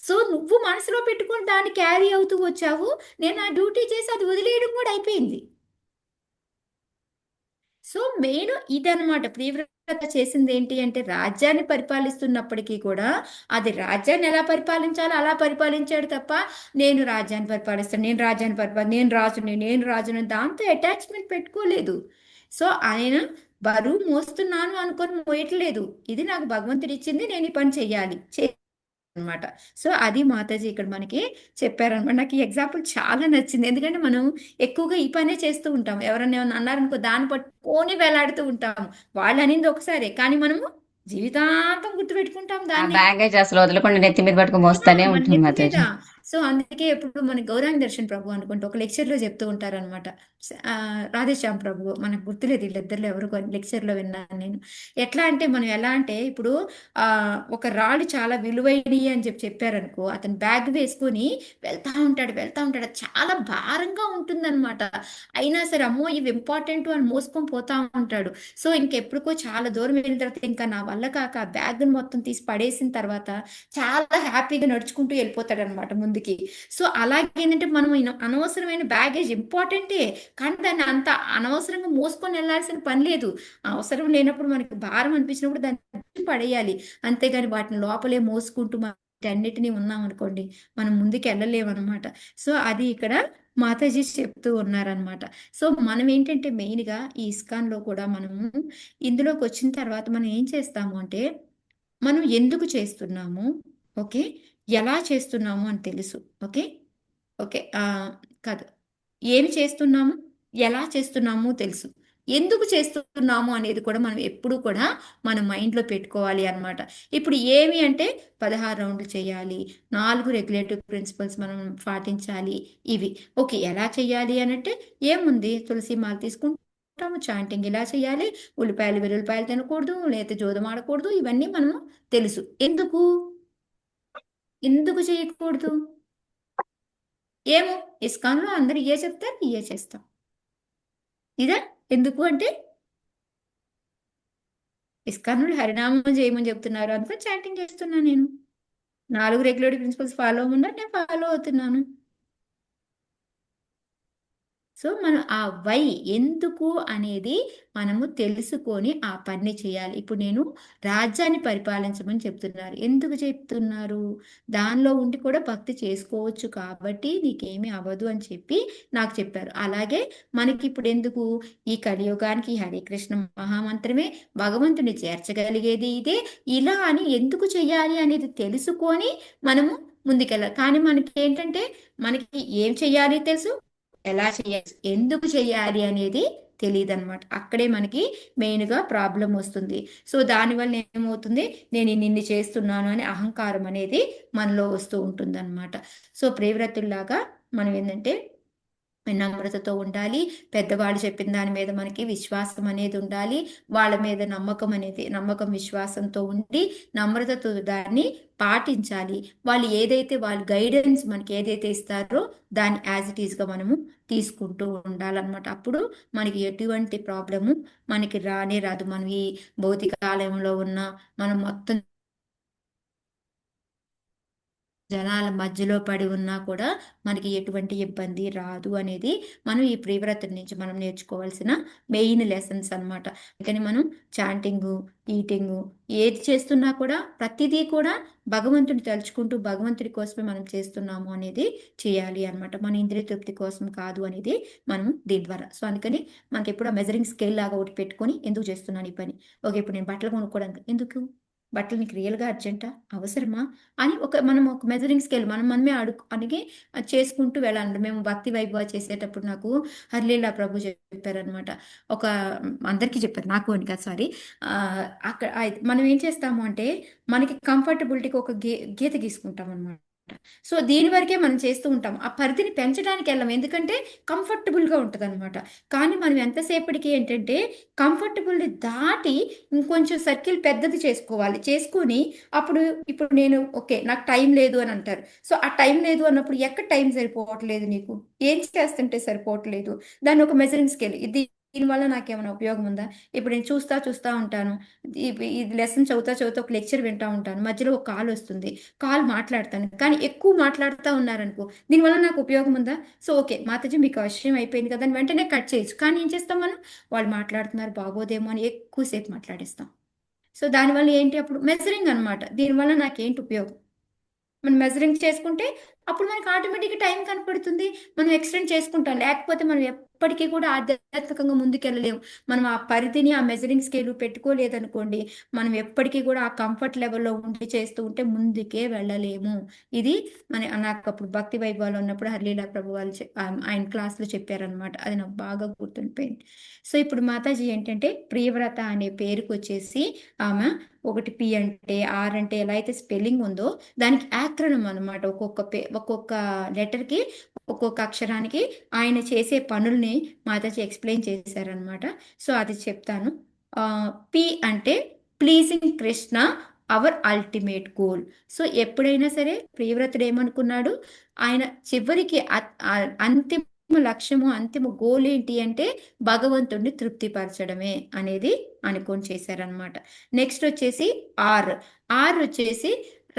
సో నువ్వు మనసులో పెట్టుకుని దాన్ని క్యారీ అవుతూ వచ్చావు, నేను ఆ డ్యూటీ చేసి అది వదిలేయడం కూడా అయిపోయింది. సో మెయిన్ ఇదనమాట, ప్రియవ్రత చేసింది ఏంటి అంటే రాజ్యాన్ని పరిపాలిస్తున్నప్పటికీ కూడా అది రాజ్యాన్ని ఎలా పరిపాలించాలో అలా పరిపాలించాడు తప్ప నేను రాజ్యాన్ని పరిపాలిస్తాను, నేను రాజుని దాంతో అటాచ్మెంట్ పెట్టుకోలేదు. సో ఆయన బరువు మోస్తున్నాను అనుకొని మోయట్లేదు, ఇది నాకు భగవంతుడు ఇచ్చింది, నేను ఈ పని చెయ్యాలి అనమాట. సో అది మాతాజీ ఇక్కడ మనకి చెప్పారనమాట. నాకు ఈ ఎగ్జాంపుల్ చాలా నచ్చింది, ఎందుకంటే మనం ఎక్కువగా ఈ పనే చేస్తూ ఉంటాం. ఎవరన్నా ఏమన్నా అన్నారనుకో దాన్ని పట్టుకొని వేలాడుతూ ఉంటాము. వాళ్ళు అనింది ఒకసారి, కానీ మనము జీవితాంతం గుర్తుపెట్టుకుంటాం దాన్ని, బ్యాగేజ్ అసలు వదలకుండా నెత్తి మీద పట్టుకుని మోస్తానే మన ఉంటుంది నెత్తి మాతాజీ. మీద. సో అందుకే ఎప్పుడు మన గౌరాంగ దర్శన్ ప్రభు అనుకుంటే ఒక లెక్చర్లో చెప్తూ ఉంటారనమాట, రాధేశ్యామ్ ప్రభు, మనకు గుర్తులేదు వీళ్ళిద్దరిలో ఎవరు లెక్చర్లో విన్నాను నేను. ఎట్లా అంటే మనం ఎలా అంటే ఇప్పుడు ఒక రాళ్ళు చాలా విలువైనవి అని చెప్పారనుకో, అతను బ్యాగ్ వేసుకొని వెళ్తా ఉంటాడు అది చాలా భారంగా ఉంటుందన్నమాట. అయినా సరే అమ్మో ఇవి ఇంపార్టెంట్ అని మోసుకొని పోతా ఉంటాడు. సో ఇంకెప్పుడుకో చాలా దూరం వెళ్ళిన తర్వాత ఇంకా నా వల్ల కాక ఆ బ్యాగ్ని మొత్తం తీసి పడేసిన తర్వాత చాలా హ్యాపీగా నడుచుకుంటూ వెళ్ళిపోతాడు అనమాట ముందుకి. సో అలాగేంటంటే మనం అనవసరమైన బ్యాగేజ్ ఇంపార్టెంటే, కానీ దాన్ని అంత అనవసరంగా మోసుకొని వెళ్ళాల్సిన పని లేదు. అవసరం లేనప్పుడు మనకి భారం అనిపించినప్పుడు దాన్ని పడేయాలి, అంతేగాని వాటిని లోపలే మోసుకుంటూ అన్నిటినీ ఉన్నాం అనుకోండి మనం ముందుకు వెళ్ళలేమన్నమాట. సో అది ఇక్కడ మాతాజీ చెప్తూ ఉన్నారనమాట. సో మనం ఏంటంటే మెయిన్గా ఈ ఇస్కాన్లో కూడా మనము ఇందులోకి వచ్చిన తర్వాత మనం ఏం చేస్తాము అంటే మనం ఎందుకు చేస్తున్నాము, ఓకే, ఎలా చేస్తున్నాము అని తెలుసు, ఓకే కాదు ఏమి చేస్తున్నాము, ఎలా చేస్తున్నామో తెలుసు, ఎందుకు చేస్తున్నాము అనేది కూడా మనం ఎప్పుడు కూడా మన మైండ్లో పెట్టుకోవాలి అన్నమాట. ఇప్పుడు ఏమి అంటే 16 రౌండ్లు చేయాలి, 4 రెగ్యులేటివ్ ప్రిన్సిపల్స్ మనం పాటించాలి, ఇవి ఓకే. ఎలా చేయాలి అని అంటే ఏముంది, తులసి మాల తీసుకుంటాము, చాంటింగ్ ఇలా చేయాలి, ఉల్లిపాయలు వెల్లుల్లిపాయలు తినకూడదు, లేకపోతే జోదం ఆడకూడదు, ఇవన్నీ మనము తెలుసు. ఎందుకు ఎందుకు చేయకూడదు? ఏమో, ఇస్కాన్లో అందరు ఏ చెప్తారు ఏ చేస్తాం. ఇదా ఎందుకు అంటే ఇస్కాన్లో హరినామం చేయమని చెప్తున్నారు, అందుకే చాటింగ్ చేస్తున్నా నేను. 4 రెగ్యులేటరీ ప్రిన్సిపల్స్ ఫాలో అవ్వమన్నారు, నేను ఫాలో అవుతున్నాను. సో మనం ఆ వై, ఎందుకు అనేది మనము తెలుసుకొని ఆ పని చేయాలి. ఇప్పుడు నేను రాజ్యాన్ని పరిపాలించమని చెప్తున్నారు, ఎందుకు చెప్తున్నారు? దానిలో ఉండి కూడా భక్తి చేసుకోవచ్చు కాబట్టి నీకేమీ అవ్వదు అని చెప్పి నాకు చెప్పారు. అలాగే మనకి ఇప్పుడు ఎందుకు ఈ కలియుగానికి హరే కృష్ణ మహామంత్రమే భగవంతుని చేర్చగలిగేది ఇదే, ఇలా అని ఎందుకు చెయ్యాలి అనేది తెలుసుకొని మనము ముందుకెళ్ళాలి. కానీ మనకి ఏంటంటే మనకి ఏం చెయ్యాలి తెలుసు, ఎలా చేయాలి, ఎందుకు చేయాలి అనేది తెలియదు అనమాట. అక్కడే మనకి మెయిన్గా ప్రాబ్లం వస్తుంది. సో దానివల్ల ఏమవుతుంది, నేను ఇన్ని చేస్తున్నాను అని అహంకారం అనేది మనలో వస్తూ ఉంటుంది అనమాట. సో ప్రియవ్రతుల్లాగా మనం ఏంటంటే నమ్రతతో ఉండాలి, పెద్దవాళ్ళు చెప్పిన దాని మీద మనకి విశ్వాసం అనేది ఉండాలి, వాళ్ళ మీద నమ్మకం విశ్వాసంతో ఉండి నమ్రతతో దాన్ని పాటించాలి. వాళ్ళు గైడెన్స్ మనకి ఏదైతే ఇస్తారో దాన్ని యాజ్ ఇట్ ఈస్గా మనము తీసుకుంటూ ఉండాలన్నమాట. అప్పుడు మనకి ఎటువంటి ప్రాబ్లము మనకి రానే రాదు. మనం ఈ భౌతిక ఆలయంలో ఉన్న మనం మొత్తం జనాల మధ్యలో పడి ఉన్నా కూడా మనకి ఎటువంటి ఇబ్బంది రాదు అనేది మనం ఈ ప్రియవ్రతం నుంచి మనం నేర్చుకోవాల్సిన మెయిన్ లెసన్స్ అనమాట. కానీ మనం చాంటింగు, ఈటింగు ఏది చేస్తున్నా కూడా ప్రతిదీ కూడా భగవంతుని తలుచుకుంటూ భగవంతుడి కోసమే మనం చేస్తున్నాము అనేది చేయాలి అనమాట. మన ఇంద్రియ తృప్తి కోసం కాదు అనేది మనం దీని ద్వారా. సో అందుకని మనకి ఎప్పుడు మెజరింగ్ స్కేల్ లాగా ఒకటి పెట్టుకొని ఎందుకు చేస్తున్నాను ఈ పని, ఓకే ఇప్పుడు నేను బట్టలు కొనుక్కోవడానికి ఎందుకు, బట్టలు నీకు రియల్గా అర్జెంటా, అవసరమా అని మనం ఒక మెజరింగ్ స్కేల్ మనమే అడిగి చేసుకుంటూ వెళ్ళాలి. మేము భక్తి వైభవ చేసేటప్పుడు నాకు హరిలీలా ప్రభు చెప్పారనమాట. అందరికీ చెప్పారు, నాకు అని కాదు, సారీ. అక్కడ మనం ఏం చేస్తాము అంటే మనకి కంఫర్టబిలిటీకి ఒక గీత గీసుకుంటాం అనమాట. సో దీని వరకే మనం చేస్తూ ఉంటాం, ఆ పరిధిని పెంచడానికి వెళ్ళాం, ఎందుకంటే కంఫర్టబుల్గా ఉంటుంది అనమాట. కానీ మనం ఎంతసేపటికి ఏంటంటే కంఫర్టబుల్ని దాటి ఇంకొంచెం సర్కిల్ పెద్దది చేసుకొని అప్పుడు ఇప్పుడు నేను ఓకే నాకు టైం లేదు అని అంటారు. సో ఆ టైం లేదు అన్నప్పుడు ఎక్కడ టైం సరిపోవట్లేదు, నీకు ఏం చేస్తుంటే సరిపోవట్లేదు, దాన్ని ఒక మెజరింగ్ స్కేల్, దీనివల్ల నాకేమైనా ఉపయోగం ఉందా? ఇప్పుడు నేను చూస్తా ఉంటాను, ఇది లెసన్ చదువుతా ఒక లెక్చర్ వింటా ఉంటాను, మధ్యలో ఒక కాల్ వస్తుంది, కాల్ మాట్లాడతాను, కానీ ఎక్కువ మాట్లాడుతూ ఉన్నారనుకో దీనివల్ల నాకు ఉపయోగం ఉందా? సో ఓకే మాతాజీ మీకు ఆ విషయం అయిపోయింది కదా అని వెంటనే కట్ చేయొచ్చు. కానీ ఏం చేస్తాం మనం, వాళ్ళు మాట్లాడుతున్నారు బాగోదేమో అని ఎక్కువసేపు మాట్లాడేస్తాం. సో దానివల్ల ఏంటి, అప్పుడు మెజరింగ్ అనమాట, దీనివల్ల నాకేంటి ఉపయోగం, మనం మెజరింగ్ చేసుకుంటే అప్పుడు మనకి ఆటోమేటిక్గా టైం కనపడుతుంది, మనం ఎక్స్టెండ్ చేసుకుంటాం. లేకపోతే మనం ఎప్పటికీ కూడా ఆధ్యాత్మికంగా ముందుకెళ్ళలేము. మనం ఆ పరిధిని ఆ మెజరింగ్ స్కేల్ పెట్టుకోలేదనుకోండి, మనం ఎప్పటికీ కూడా ఆ కంఫర్ట్ లెవెల్లో ఉండి చేస్తూ ఉంటే ముందుకే వెళ్ళలేము. ఇది నాకు అప్పుడు భక్తి వైభవాలు ఉన్నప్పుడు హరిలీలా ప్రభు వాళ్ళు ఆయన క్లాస్లో చెప్పారనమాట, అది నాకు బాగా గుర్తుండిపోయింది. సో ఇప్పుడు మాతాజీ ఏంటంటే ప్రియవ్రత అనే పేరుకు వచ్చేసి ఆమె ఒకటి పి అంటే ఆర్ అంటే ఎలా అయితే స్పెల్లింగ్ ఉందో దానికి యాక్రోనిమ్ అనమాట. ఒక్కొక్క లెటర్కి ఒక్కొక్క అక్షరానికి ఆయన చేసే పనుల్ని మాతాజీ ఎక్స్ప్లెయిన్ చేశారనమాట. సో అది చెప్తాను. పి అంటే pleasing Krishna, hour ultimate goal. So ఎప్పుడైనా సరే ప్రియవ్రతుడు ఏమనుకున్నాడు, ఆయన చివరికి అంతిమ లక్ష్యము, అంతిమ గోల్ ఏంటి అంటే భగవంతుడిని తృప్తిపరచడమే అనేది అనుకొని చేశారనమాట. నెక్స్ట్ వచ్చేసి ఆర్ వచ్చేసి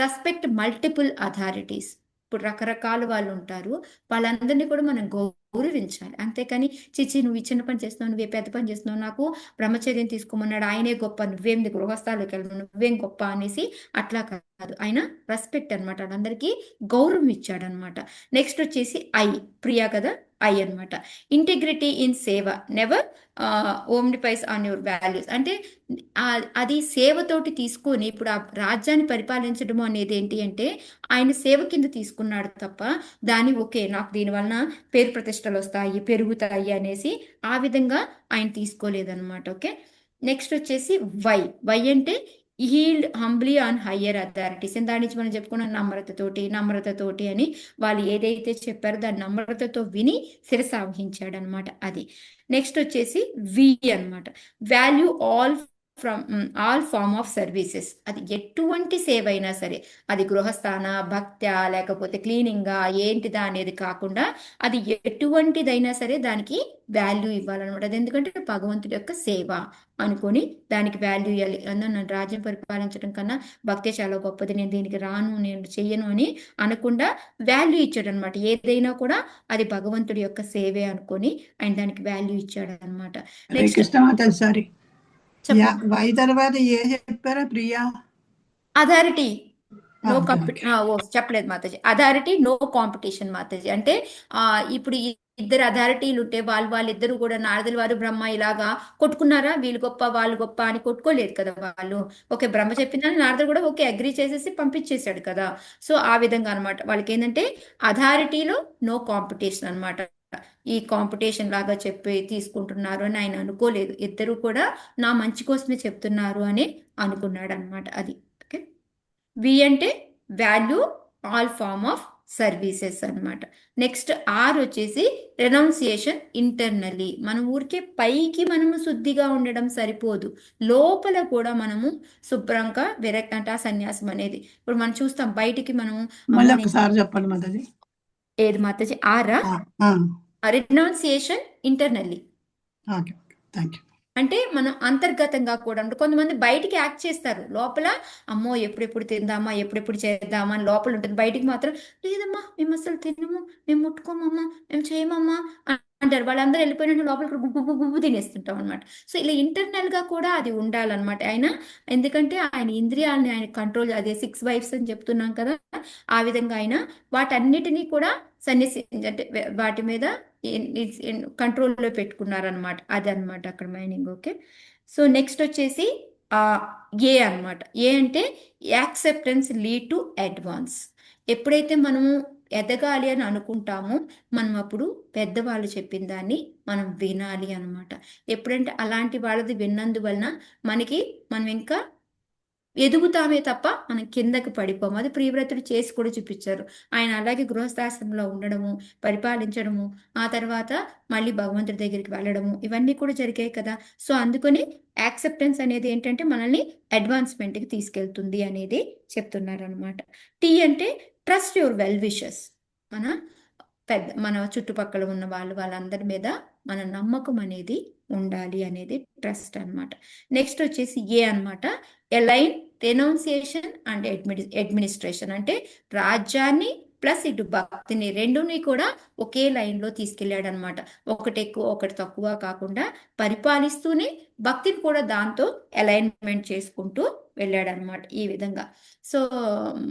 రెస్పెక్ట్ మల్టిపుల్ అథారిటీస్. ఇప్పుడు రకరకాల వాళ్ళు ఉంటారు, వాళ్ళందరినీ కూడా మనం గౌరవించాలి. అంతేకాని చిచి నువ్వు ఈ చిన్న పని చేస్తున్నావు, నువ్వే పెద్ద పని చేస్తున్నావు, నాకు బ్రహ్మచర్యం తీసుకోమన్నాడు ఆయనే గొప్ప, నువ్వేం గృహస్థాలకు వెళ్ళను, నువ్వేం గొప్ప అనేసి అట్లా కాదు. ఆయన రెస్పెక్ట్ అనమాట, వాళ్ళందరికీ గౌరవం ఇచ్చాడు అనమాట. నెక్స్ట్ వచ్చేసి ప్రియా కదా, అనమాట. ఇంటిగ్రిటీ ఇన్ సేవ, నెవర్ ఓమ్నిఫైస్ ఆన్ యువర్ వాల్యూస్. అంటే అది సేవతోటి తీసుకొని ఇప్పుడు ఆ రాజ్యాన్ని పరిపాలించడం అనేది ఏంటి అంటే ఆయన సేవ కింద తీసుకున్నాడు తప్ప దాని ఓకే నాకు దీనివలన పేరు ప్రతిష్ట ప్రతిష్టలు వస్తాయి, పెరుగుతాయి అనేసి ఆ విధంగా ఆయన తీసుకోలేదన్నమాట. ఓకే. నెక్స్ట్ వచ్చేసి వై. వై అంటే healed humbly on higher authorities. దాని నుంచి మనం చెప్పుకున్నాం నమ్రతతోటి అని వాళ్ళు ఏదైతే చెప్పారో దాన్ని నమ్రతతో విని శిరస వహించాడు అనమాట. అది. నెక్స్ట్ వచ్చేసి వి అన్నమాట. Value all form of services. అది ఎటువంటి సేవ అయినా సరే, అది గృహస్థాన, భక్త్యా, లేకపోతే క్లీనింగా, ఏంటిదా అనేది కాకుండా అది ఎటువంటిదైనా సరే దానికి వాల్యూ ఇవ్వాలన్నమాట. అది ఎందుకంటే భగవంతుడి యొక్క సేవ అనుకొని దానికి వాల్యూ ఇవ్వాలి. నన్ను రాజ్యం పరిపాలించడం కన్నా భక్తి చాలా గొప్పది, నేను దీనికి రాను, నేను చెయ్యను అని అనకుండా వాల్యూ ఇచ్చాడు అనమాట. ఏదైనా కూడా అది భగవంతుడి యొక్క సేవే అనుకొని ఆయన దానికి వాల్యూ ఇచ్చాడు అనమాట. Hare next Krishna Mataji, sorry. చెప్పండి. వై తర్వాత ఏ చెప్పారా ప్రియా? అథారిటీ నో ఓకే, చెప్పలేదు Mataji. Authority no competition Mataji. అంటే ఇప్పుడు ఈ ఇద్దరు అథారిటీలు ఉంటే వాళ్ళిద్దరు కూడా నారదుల వారు బ్రహ్మ ఇలాగా కొట్టుకున్నారా, వీళ్ళు గొప్ప వాళ్ళు గొప్ప అని కొట్టుకోలేదు కదా వాళ్ళు. ఓకే, బ్రహ్మ చెప్పిందని నారదుడు కూడా ఓకే అగ్రి చేసేసి పంపించేశాడు కదా. సో ఆ విధంగా అనమాట. వాళ్ళకి ఏంటంటే అథారిటీలో నో కాంపిటీషన్ అనమాట. ఈ కాంపిటీషన్ లాగా చెప్పి తీసుకుంటున్నారు అని ఆయన అనుకోలేదు. ఇద్దరు కూడా నా మంచి కోసమే చెప్తున్నారు అని అనుకున్నాడు అనమాట. అది. ఓకే. వి అంటే value all form of services అన్నమాట. నెక్స్ట్ ఆర్ వచ్చేసి రెనౌన్సియేషన్ ఇంటర్నల్లీ. మన ఊరికే పైకి మనము శుద్ధిగా ఉండడం సరిపోదు, లోపల కూడా మనము శుభ్రంగా అంటే ఆ సన్యాసం అనేది ఇప్పుడు మనం చూస్తాం బయటికి మనము మళ్ళీ అమ్మని ఒకసారి చెప్పండి మాతాజీ. ఏది మాతాజీ? ఆరా renunciation internally okay, thank you. అంటే మనం అంతర్గతంగా కూడా అంటే కొంతమంది బయటికి యాక్ట్ చేస్తారు, లోపల అమ్మో ఎప్పుడెప్పుడు తిందామా, ఎప్పుడెప్పుడు చేద్దామా అని లోపల ఉంటుంది, బయటికి మాత్రం లేదమ్మా మేము అసలు తినము, మేము ముట్టుకోమమ్మా, మేము చేయమమ్మా అంటారు. వాళ్ళందరూ వెళ్ళిపోయినట్టు లోపల గుబ్బు గుబ్బు గుబ్బు తినేస్తుంటాం అనమాట. సో ఇలా ఇంటర్నల్ గా కూడా అది ఉండాలన్నమాట. ఆయన ఎందుకంటే ఆయన ఇంద్రియాలని ఆయన కంట్రోల్, అదే 6 వైఫ్స్ అని చెప్తున్నాం కదా, ఆ విధంగా ఆయన వాటన్నిటినీ కూడా సన్యాసి అంటే వాటి మీద కంట్రోల్లో పెట్టుకున్నారనమాట. అదనమాట అక్కడ మైనింగ్. ఓకే. సో నెక్స్ట్ వచ్చేసి ఏ అనమాట. ఏ అంటే యాక్సెప్టెన్స్ లీడ్ టు అడ్వాన్స్. ఎప్పుడైతే మనము ఎదగాలి అని అనుకుంటామో మనం అప్పుడు పెద్దవాళ్ళు చెప్పిన దాన్ని మనం వినాలి అనమాట. ఎప్పుడంటే అలాంటి వాళ్ళది విన్నందువలన మనం ఇంకా ఎదుగుతామే తప్ప మనం కిందకి పడిపోము. అది ప్రియవ్రతుడు చేసి కూడా చూపించారు. ఆయన అలాగే గృహస్థాశ్రమంలో ఉండడము, పరిపాలించడము, ఆ తర్వాత మళ్ళీ భగవంతుడి దగ్గరికి వెళ్ళడము, ఇవన్నీ కూడా జరిగాయి కదా. సో అందుకని యాక్సెప్టెన్స్ అనేది ఏంటంటే మనల్ని అడ్వాన్స్మెంట్కి తీసుకెళ్తుంది అనేది చెప్తున్నారు అనమాట. టీ అంటే ట్రస్ట్ యువర్ వెల్ విషెస్. మన చుట్టుపక్కల ఉన్న వాళ్ళందరి మీద మన నమ్మకం అనేది ఉండాలి అనేది ట్రస్ట్ అన్నమాట. నెక్స్ట్ వచ్చేసి ఏ అన్నమాట. Align renunciation and administration. అంటే రాజ్యాన్ని ప్లస్ ఇటు భక్తిని రెండుని కూడా ఒకే లైన్లో తీసుకెళ్ళాడు అనమాట. ఒకటి ఎక్కువ ఒకటి తక్కువ కాకుండా పరిపాలిస్తూనే భక్తిని కూడా దాంతో అలైన్మెంట్ చేసుకుంటూ వెళ్ళాడు అనమాట ఈ విధంగా. సో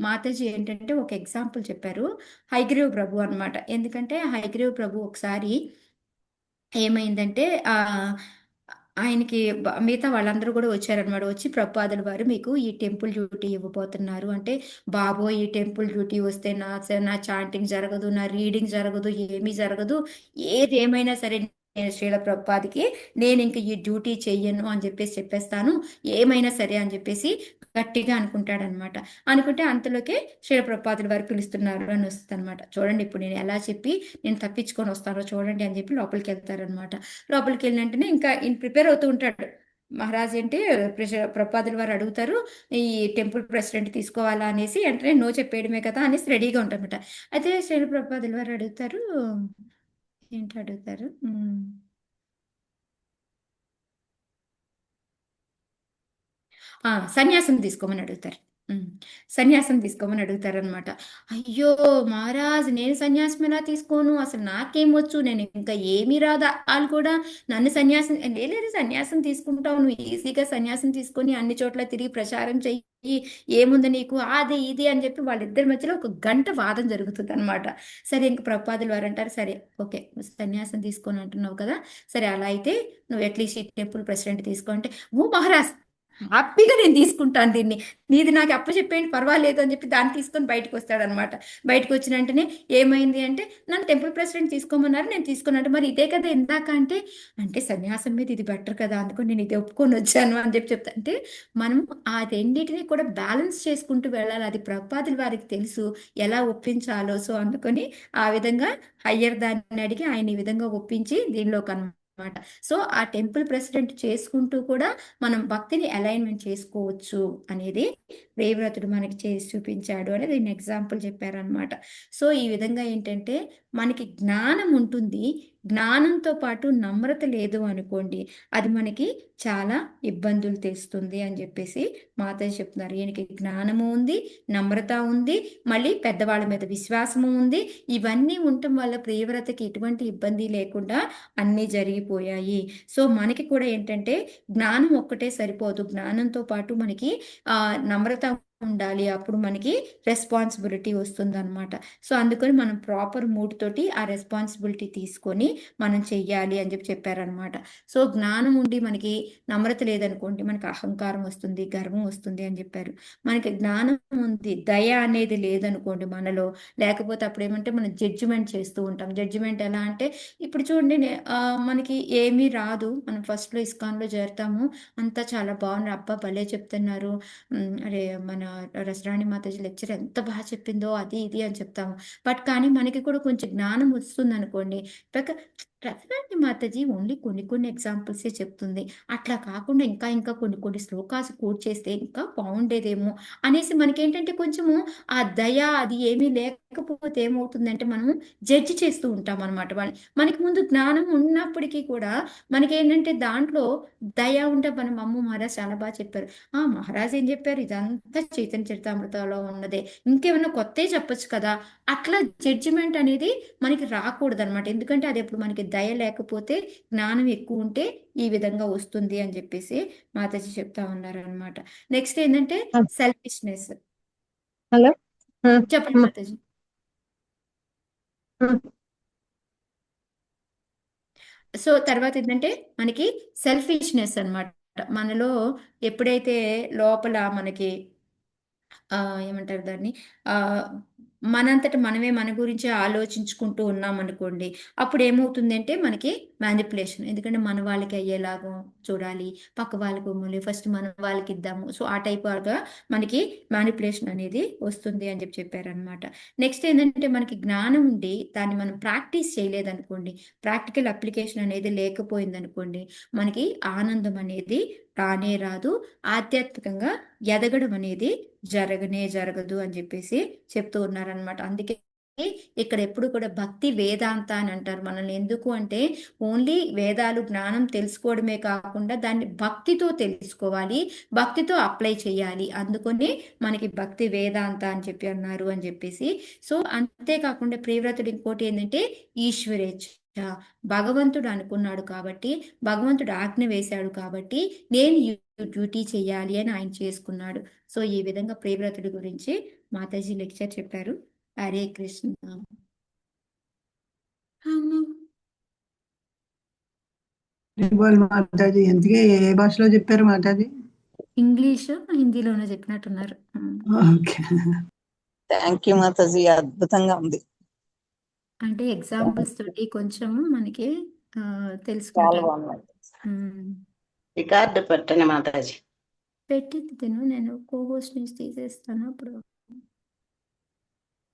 మాతాజీ ఏంటంటే ఒక ఎగ్జాంపుల్ చెప్పారు, హయగ్రీవ్ ప్రభు అనమాట. ఎందుకంటే హయగ్రీవ్ ప్రభు ఒకసారి ఏమైందంటే ఆయనకి మిగతా వాళ్ళందరూ కూడా వచ్చారనమాట. వచ్చి ప్రభుపాదుల వారు మీకు ఈ టెంపుల్ డ్యూటీ ఇవ్వబోతున్నారు అంటే, బాబో ఈ టెంపుల్ డ్యూటీ వస్తే నా చాంటింగ్ జరగదు, నా రీడింగ్ జరగదు, ఏమీ జరగదు, ఏది ఏమైనా సరే నేను శ్రీల ప్రభుపాదికి నేను ఇంక ఈ డ్యూటీ చెయ్యను అని చెప్పేస్తాను, ఏమైనా సరే అని చెప్పేసి గట్టిగా అనుకుంటాడనమాట. అనుకుంటే అంతలోకే శ్రీల ప్రభుపాదుల వారు పిలుస్తున్నారు అని వస్తుంది అనమాట. చూడండి ఇప్పుడు నేను ఎలా చెప్పి నేను తప్పించుకొని వస్తానో చూడండి అని చెప్పి లోపలికి వెళ్తారనమాట. లోపలికి వెళ్ళిన వెంటనే ఇంకా ప్రిపేర్ అవుతూ ఉంటాడు మహారాజ్. ఏంటి ప్రభుపాదుల వారు అడుగుతారు ఈ టెంపుల్ ప్రెసిడెంట్ తీసుకోవాలా అనేసి, వెంటనే నో చెప్పేయడమే కదా అనేసి రెడీగా ఉంటారనమాట. అయితే శ్రీల ప్రభుపాదుల వారు అడుగుతారు, ఏంటి అడుగుతారు, సన్యాసం తీసుకోమని అడుగుతారు. సన్యాసం తీసుకోమని అడుగుతారనమాట. అయ్యో మహారాజ్ నేను సన్యాసం ఎలా తీసుకోను, అసలు నాకేమొచ్చు, నేను ఇంకా ఏమీ రాదా, వాళ్ళు కూడా నన్ను సన్యాసం లేదు సన్యాసం తీసుకుంటావు, నువ్వు ఈజీగా సన్యాసం తీసుకొని అన్ని చోట్ల తిరిగి ప్రచారం చెయ్యి, ఏముంది నీకు, అది ఇది అని చెప్పి వాళ్ళిద్దరి మధ్యలో ఒక గంట వాదం జరుగుతుంది అనమాట. సరే ఇంక ప్రభుపాదులు వారు అంటారు, సరే ఓకే సన్యాసం తీసుకొని అంటున్నావు కదా, సరే అలా అయితే నువ్వు అట్లీస్ట్ ఈ టెంపుల్ ప్రెసిడెంట్ తీసుకో అంటే, ఓ మహారాజ్ హ్యాపీగా నేను తీసుకుంటాను దీన్ని, నీది నాకు అప్పచెప్పేయండి పర్వాలేదు అని చెప్పి దాన్ని తీసుకొని బయటకు వస్తాడనమాట. బయటకు వచ్చిన వెంటనే ఏమైంది అంటే, నన్ను టెంపుల్ ప్రెసిడెంట్ తీసుకోమన్నారు, నేను తీసుకున్నట్టు మరి ఇదే కదా ఇందాక అంటే, అంటే సన్యాసం మీద ఇది బెటర్ కదా అందుకని నేను ఇది ఒప్పుకొని వచ్చాను అని చెప్పి చెప్తా. అంటే మనం ఆ రెండింటిని కూడా బ్యాలెన్స్ చేసుకుంటూ వెళ్ళాలి. అది ప్రభుపాదుల వారికి తెలుసు ఎలా ఒప్పించాలో. సో అందుకని ఆ విధంగా హయ్యర్ దాన్ని అడిగి ఆయన ఈ విధంగా ఒప్పించి దీనిలోకి అనమాట. సో ఆ టెంపుల్ ప్రెసిడెంట్ చేసుకుంటూ కూడా మనం భక్తిని అలైన్మెంట్ చేసుకోవచ్చు అనేది ప్రియవ్రతుడు మనకి చేసి చూపించాడు అనేది దీన్ని ఎగ్జాంపుల్ చెప్పారనమాట. సో ఈ విధంగా ఏంటంటే మనకి జ్ఞానం ఉంటుంది, జ్ఞానంతో పాటు నమ్రత లేదు అనుకోండి, అది మనకి చాలా ఇబ్బందులు తెస్తుంది అని చెప్పేసి మాతాజీ చెప్తున్నారు. ఈయనకి జ్ఞానము ఉంది, నమ్రత ఉంది, మళ్ళీ పెద్దవాళ్ళ మీద విశ్వాసము ఉంది. ఇవన్నీ ఉండటం వల్ల ప్రియవ్రతకి ఎటువంటి ఇబ్బంది లేకుండా అన్నీ జరిగిపోయాయి. సో మనకి కూడా ఏంటంటే జ్ఞానం ఒక్కటే సరిపోదు, జ్ఞానంతో పాటు మనకి నమ్రత ఉండాలి. అప్పుడు మనకి రెస్పాన్సిబిలిటీ వస్తుంది అనమాట. సో అందుకని మనం ప్రాపర్ మూడ్ తోటి ఆ రెస్పాన్సిబిలిటీ తీసుకొని మనం చెయ్యాలి అని చెప్పి చెప్పారనమాట. సో జ్ఞానం ఉండి మనకి నమ్రత లేదనుకోండి, మనకి అహంకారం వస్తుంది, గర్వం వస్తుంది అని చెప్పారు. మనకి జ్ఞానం ఉంది, దయ అనేది లేదనుకోండి మనలో, లేకపోతే అప్పుడు ఏమంటే మనం జడ్జిమెంట్ చేస్తూ ఉంటాం. జడ్జిమెంట్ ఎలా అంటే ఇప్పుడు చూడండి, మనకి ఏమీ రాదు, మనం ఫస్ట్లో ఇస్కాన్లో చేరుతాము, అంతా చాలా బాగున్నారు, అబ్బా భలే చెప్తున్నారు, అరే మన రసరాణి మాతాజీ లెక్చర్ ఎంత బాగా చెప్పిందో అది ఇది అని చెప్తాము. బట్ కానీ మనకి కూడా కొంచెం జ్ఞానం వస్తుంది అనుకోండి, రసరాణి మాతాజీ ఓన్లీ కొన్ని ఎగ్జాంపుల్సే చెప్తుంది, అట్లా కాకుండా ఇంకా కొన్ని శ్లోకాస్ కోట్ చేస్తే ఇంకా బాగుండేదేమో అనేసి మనకేంటంటే కొంచెము ఆ దయ అది ఏమీ లేకపోతే ఏమవుతుందంటే మనం జడ్జి చేస్తూ ఉంటాం అనమాట. మనకి ముందు జ్ఞానం ఉన్నప్పటికీ కూడా మనకేంటంటే దాంట్లో దయ ఉంటే మనం అమ్మ మహారాజ్ చాలా బాగా చెప్పారు, మహారాజ్ ఏం చెప్పారు, ఇదంతా చైతన్య చరితామృతంలో ఉన్నదే, ఇంకేమన్నా కొత్త చెప్పొచ్చు కదా, అట్లా జడ్జిమెంట్ అనేది మనకి రాకూడదు అనమాట. ఎందుకంటే అది ఎప్పుడు మనకి దయ లేకపోతే, జ్ఞానం ఎక్కువ ఉంటే ఈ విధంగా వస్తుంది అని చెప్పేసి మాతాజీ చెప్తా ఉన్నారు అనమాట. నెక్స్ట్ ఏంటంటే సెల్ఫిష్నెస్. హలో చెప్పండి మాతాజీ. సో తర్వాత ఏంటంటే మనకి సెల్ఫిష్నెస్ అన్నమాట. మనలో ఎప్పుడైతే లోపల మనకి ఏమంటారు దాన్ని, మనంతట మనమే మన గురించి ఆలోచించుకుంటూ ఉన్నాం అనుకోండి, అప్పుడు ఏమవుతుందంటే మనకి మ్యానిపులేషన్, ఎందుకంటే మన వాళ్ళకి అయ్యేలాగా చూడాలి, పక్క వాళ్ళకు మళ్ళీ ఫస్ట్ మన వాళ్ళకి ఇద్దాము. సో ఆ టైప్గా మనకి మ్యానిపులేషన్ అనేది వస్తుంది అని చెప్పారనమాట. నెక్స్ట్ ఏంటంటే మనకి జ్ఞానం ఉండి దాన్ని మనం ప్రాక్టీస్ చేయలేదనుకోండి, ప్రాక్టికల్ అప్లికేషన్ అనేది లేకపోయింది అనుకోండి, మనకి ఆనందం అనేది రానే రాదు, ఆధ్యాత్మికంగా ఎదగడం అనేది జరగదు అని చెప్పేసి చెప్తూ ఉన్నారనమాట. అందుకే ఇక్కడ ఎప్పుడు కూడా భక్తి వేదాంత అని అంటారు మనల్ని. ఎందుకు అంటే ఓన్లీ వేదాలు జ్ఞానం తెలుసుకోవడమే కాకుండా దాన్ని భక్తితో తెలుసుకోవాలి, భక్తితో అప్లై చేయాలి, అందుకని మనకి భక్తి వేదాంత అని చెప్పి అన్నారు అని చెప్పేసి. సో అంతేకాకుండా ప్రియవ్రతుడు ఇంకోటి ఏంటంటే ఈశ్వరేచ్ఛ, భగవంతుడు అనుకున్నాడు కాబట్టి, భగవంతుడు ఆజ్ఞ వేశాడు కాబట్టి నేను డ్యూటీ చేయాలి అని ఆయన చేసుకున్నాడు. సో ఈ విధంగా ప్రియవ్రతుడి గురించి మాతాజీ లెక్చర్ చెప్పారు. హరే కృష్ణ. మాతాజీ ఎందుకే ఏ భాషలో చెప్పారు మాతాజీ? ఇంగ్లీష్ హిందీలోనే చెప్పినట్టున్నారు. ఓకే, థ్యాంక్ యూ మాతాజీ, అద్భుతంగా ఉంది. అంటే ఎగ్జాంపుల్స్ తోటి కొంచెం మనకి చాలా తెలుసుకుంటాను. బాగుంది. రికార్డు పెట్టండి మాతాజీ. పెట్టింది నేను కోహోస్ట్ నుంచి తీసేస్తాను అప్పుడు.